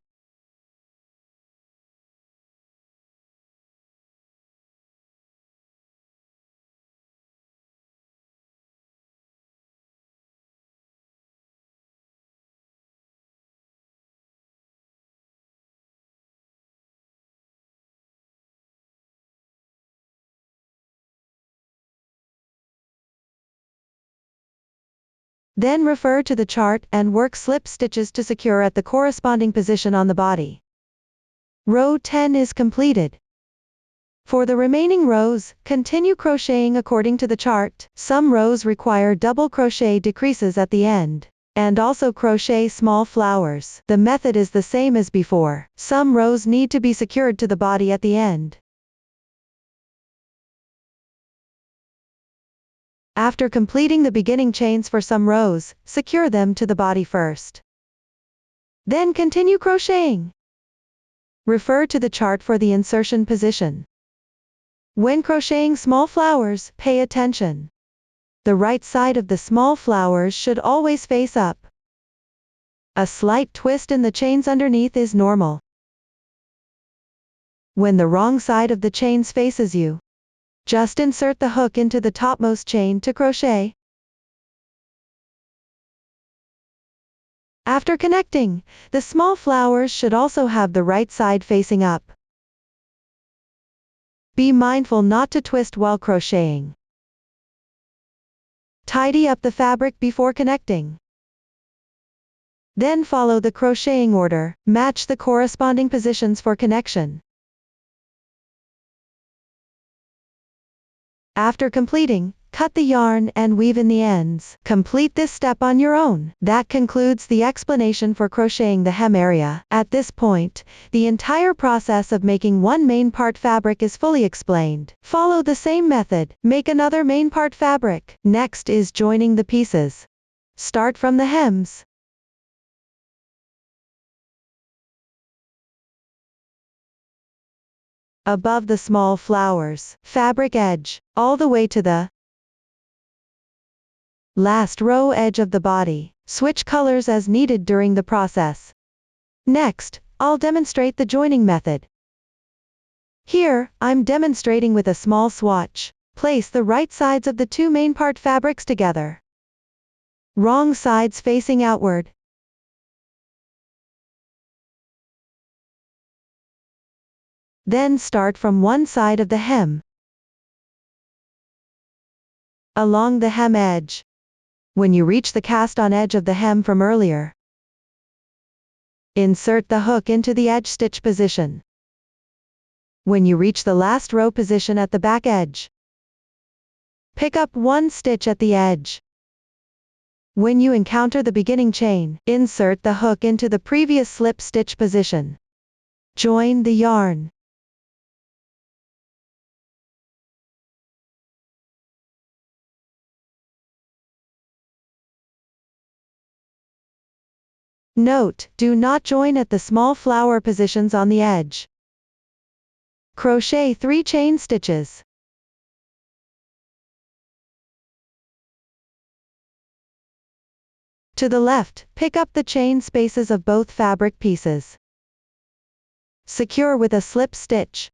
Then refer to the chart and work slip stitches to secure at the corresponding position on the body. Row 10 is completed. For the remaining rows, continue crocheting according to the chart. Some rows require double crochet decreases at the end, and also crochet small flowers. The method is the same as before. Some rows need to be secured to the body at the end. After completing the beginning chains for some rows, secure them to the body first. Then continue crocheting. Refer to the chart for the insertion position. When crocheting small flowers, pay attention. The right side of the small flowers should always face up. A slight twist in the chains underneath is normal. When the wrong side of the chains faces you, just insert the hook into the topmost chain to crochet. After connecting, the small flowers should also have the right side facing up. Be mindful not to twist while crocheting. Tidy up the fabric before connecting. Then follow the crocheting order, match the corresponding positions for connection. After completing, cut the yarn and weave in the ends. Complete this step on your own. That concludes the explanation for crocheting the hem area. At this point, the entire process of making one main part fabric is fully explained. Follow the same method. Make another main part fabric. Next is joining the pieces. Start from the hems. Above the small flowers, fabric edge, all the way to the last row edge of the body. Switch colors as needed during the process. Next, I'll demonstrate the joining method. Here, I'm demonstrating with a small swatch. Place the right sides of the two main part fabrics together. Wrong sides facing outward. Then start from one side of the hem. Along the hem edge. When you reach the cast-on edge of the hem from earlier, insert the hook into the edge stitch position. When you reach the last row position at the back edge, pick up one stitch at the edge. When you encounter the beginning chain, insert the hook into the previous slip stitch position. Join the yarn. Note, do not join at the small flower positions on the edge. Crochet 3 chain stitches. To the left, pick up the chain spaces of both fabric pieces. Secure with a slip stitch.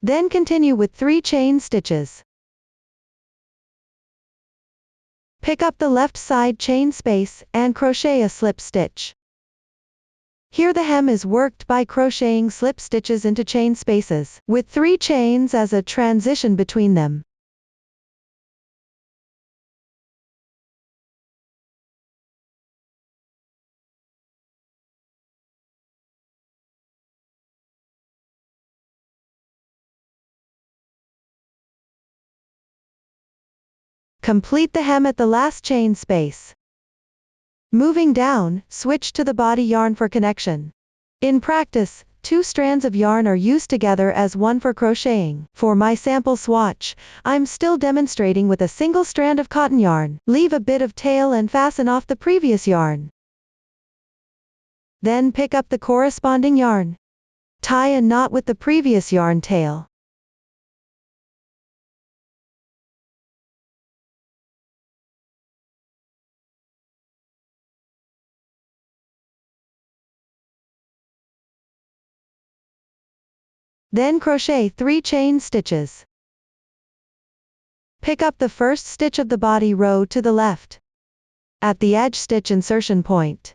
Then continue with 3 chain stitches. Pick up the left side chain space and crochet a slip stitch. Here the hem is worked by crocheting slip stitches into chain spaces, with 3 chains as a transition between them. Complete the hem at the last chain space. Moving down, switch to the body yarn for connection. In practice, 2 strands of yarn are used together as one for crocheting. For my sample swatch, I'm still demonstrating with a single strand of cotton yarn. Leave a bit of tail and fasten off the previous yarn. Then pick up the corresponding yarn. Tie a knot with the previous yarn tail. Then crochet 3 chain stitches. Pick up the first stitch of the body row to the left, at the edge stitch insertion point.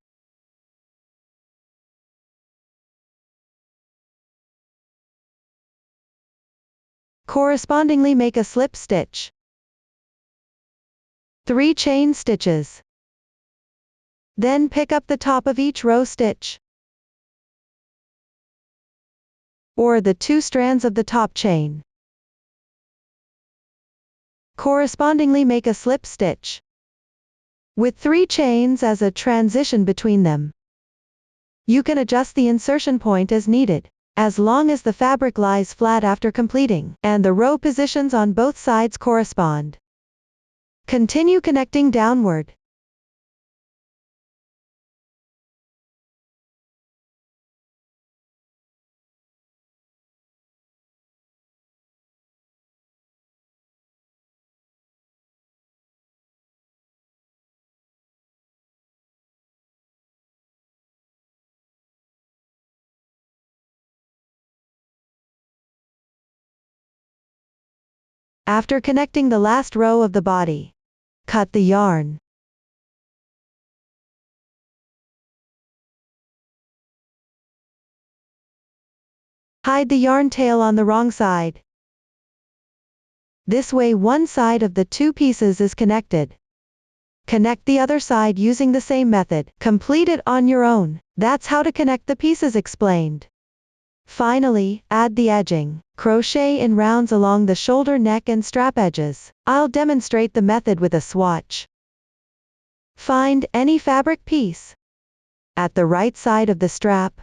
Correspondingly make a slip stitch. 3 chain stitches. Then pick up the top of each row stitch, or the 2 strands of the top chain. Correspondingly make a slip stitch, with 3 chains as a transition between them. You can adjust the insertion point as needed, as long as the fabric lies flat after completing, and the row positions on both sides correspond. Continue connecting downward. After connecting the last row of the body, cut the yarn. Hide the yarn tail on the wrong side. This way one side of the 2 pieces is connected. Connect the other side using the same method. Complete it on your own. That's how to connect the pieces explained. Finally, add the edging. Crochet in rounds along the shoulder, neck and strap edges. I'll demonstrate the method with a swatch. Find any fabric piece at the right side of the strap.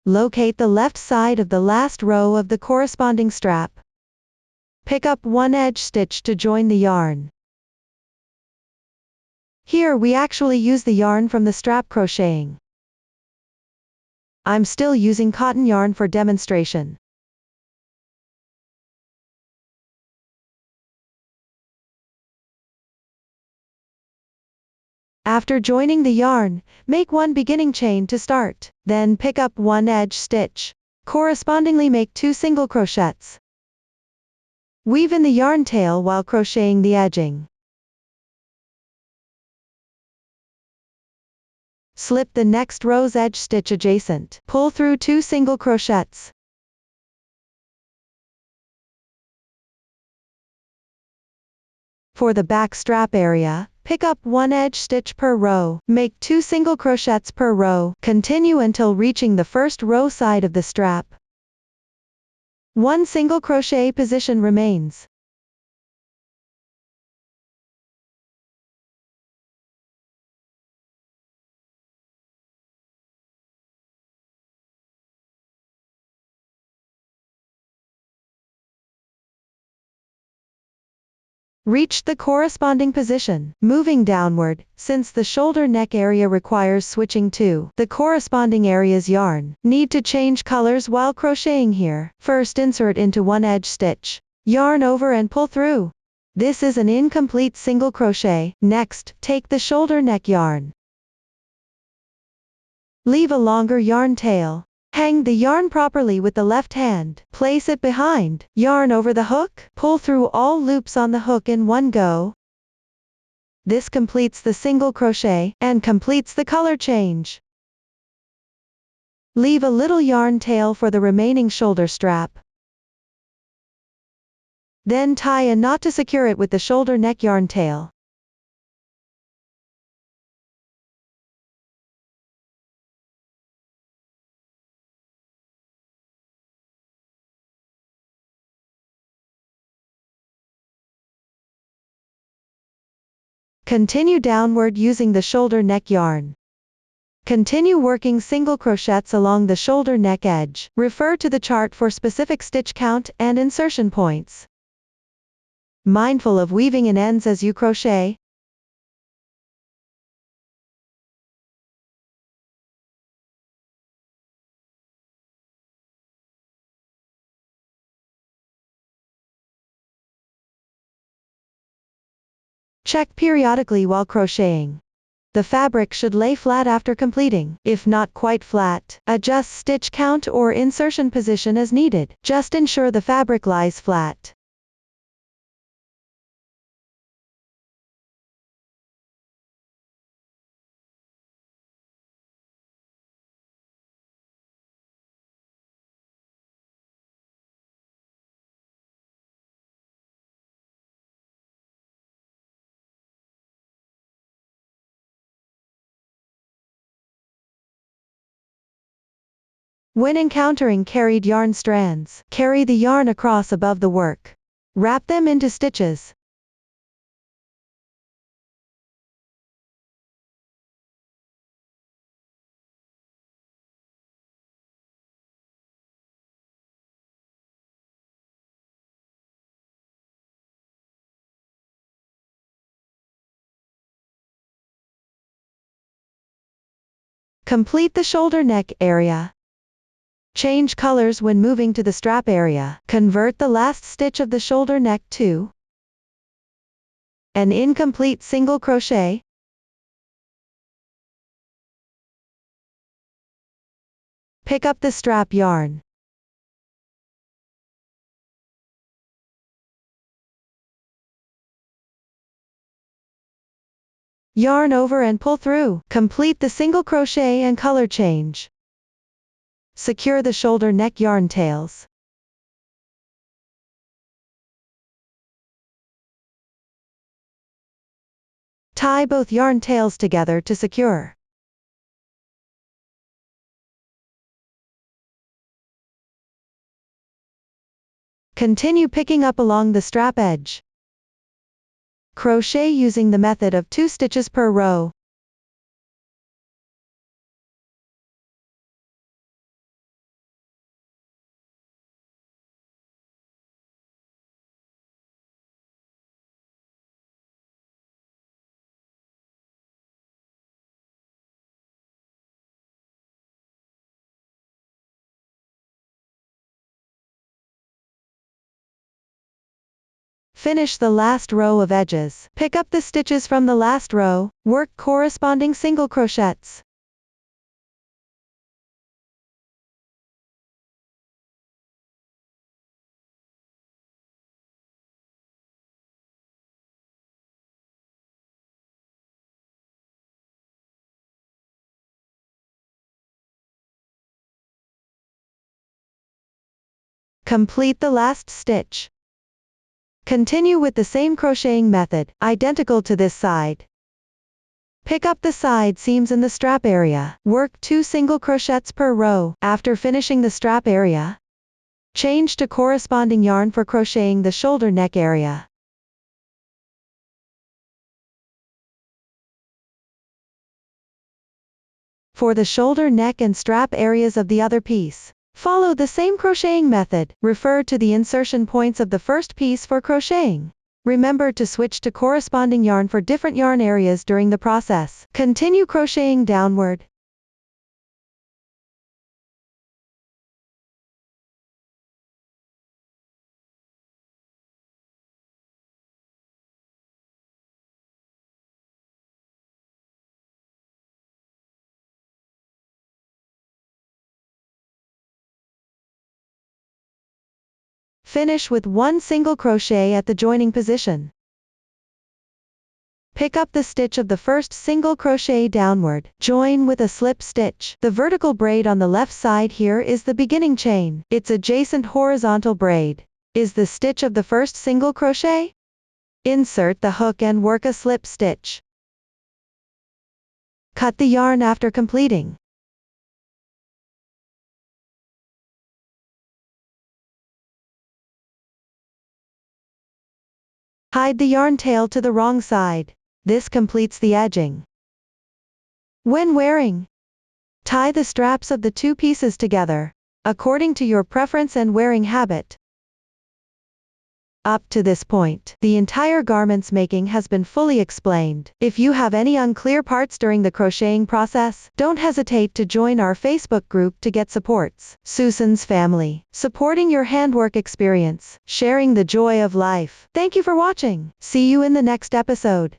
Locate the left side of the last row of the corresponding strap. Pick up one edge stitch to join the yarn. Here we actually use the yarn from the strap crocheting. I'm still using cotton yarn for demonstration. After joining the yarn, make one beginning chain to start, then pick up one edge stitch. Correspondingly make 2 single crochets. Weave in the yarn tail while crocheting the edging. Slip the next row's edge stitch adjacent. Pull through 2 single crochets. For the back strap area, pick up one edge stitch per row. Make 2 single crochets per row. Continue until reaching the first row side of the strap. 1 single crochet position remains. Reach the corresponding position. Moving downward, since the shoulder neck area requires switching to the corresponding area's yarn, need to change colors while crocheting here. First insert into one edge stitch. Yarn over and pull through. This is an incomplete single crochet. Next, take the shoulder neck yarn. Leave a longer yarn tail. Hang the yarn properly with the left hand. Place it behind. Yarn over the hook. Pull through all loops on the hook in one go. This completes the single crochet and completes the color change. Leave a little yarn tail for the remaining shoulder strap. Then tie a knot to secure it with the shoulder neck yarn tail. Continue downward using the shoulder neck yarn. Continue working single crochets along the shoulder neck edge. Refer to the chart for specific stitch count and insertion points. Mindful of weaving in ends as you crochet. Check periodically while crocheting. The fabric should lay flat after completing. If not quite flat, adjust stitch count or insertion position as needed. Just ensure the fabric lies flat. When encountering carried yarn strands, carry the yarn across above the work. Wrap them into stitches. Complete the shoulder neck area. Change colors when moving to the strap area. Convert the last stitch of the shoulder neck to an incomplete single crochet. Pick up the strap yarn. Yarn over and pull through. Complete the single crochet and color change. Secure the shoulder neck yarn tails. Tie both yarn tails together to secure. Continue picking up along the strap edge. Crochet using the method of 2 stitches per row. Finish the last row of edges. Pick up the stitches from the last row, work corresponding single crochets. Complete the last stitch. Continue with the same crocheting method, identical to this side. Pick up the side seams in the strap area. Work 2 single crochets per row. After finishing the strap area, change to corresponding yarn for crocheting the shoulder neck area. For the shoulder neck and strap areas of the other piece, follow the same crocheting method. Refer to the insertion points of the first piece for crocheting. Remember to switch to corresponding yarn for different yarn areas during the process. Continue crocheting downward. Finish with 1 single crochet at the joining position. Pick up the stitch of the first single crochet downward. Join with a slip stitch. The vertical braid on the left side here is the beginning chain. Its adjacent horizontal braid is the stitch of the first single crochet. Insert the hook and work a slip stitch. Cut the yarn after completing. Hide the yarn tail to the wrong side. This completes the edging. When wearing, tie the straps of the 2 pieces together, according to your preference and wearing habit. Up to this point, the entire garment's making has been fully explained. If you have any unclear parts during the crocheting process, don't hesitate to join our Facebook group to get supports. Susan's Family, supporting your handwork experience, sharing the joy of life. Thank you for watching. See you in the next episode.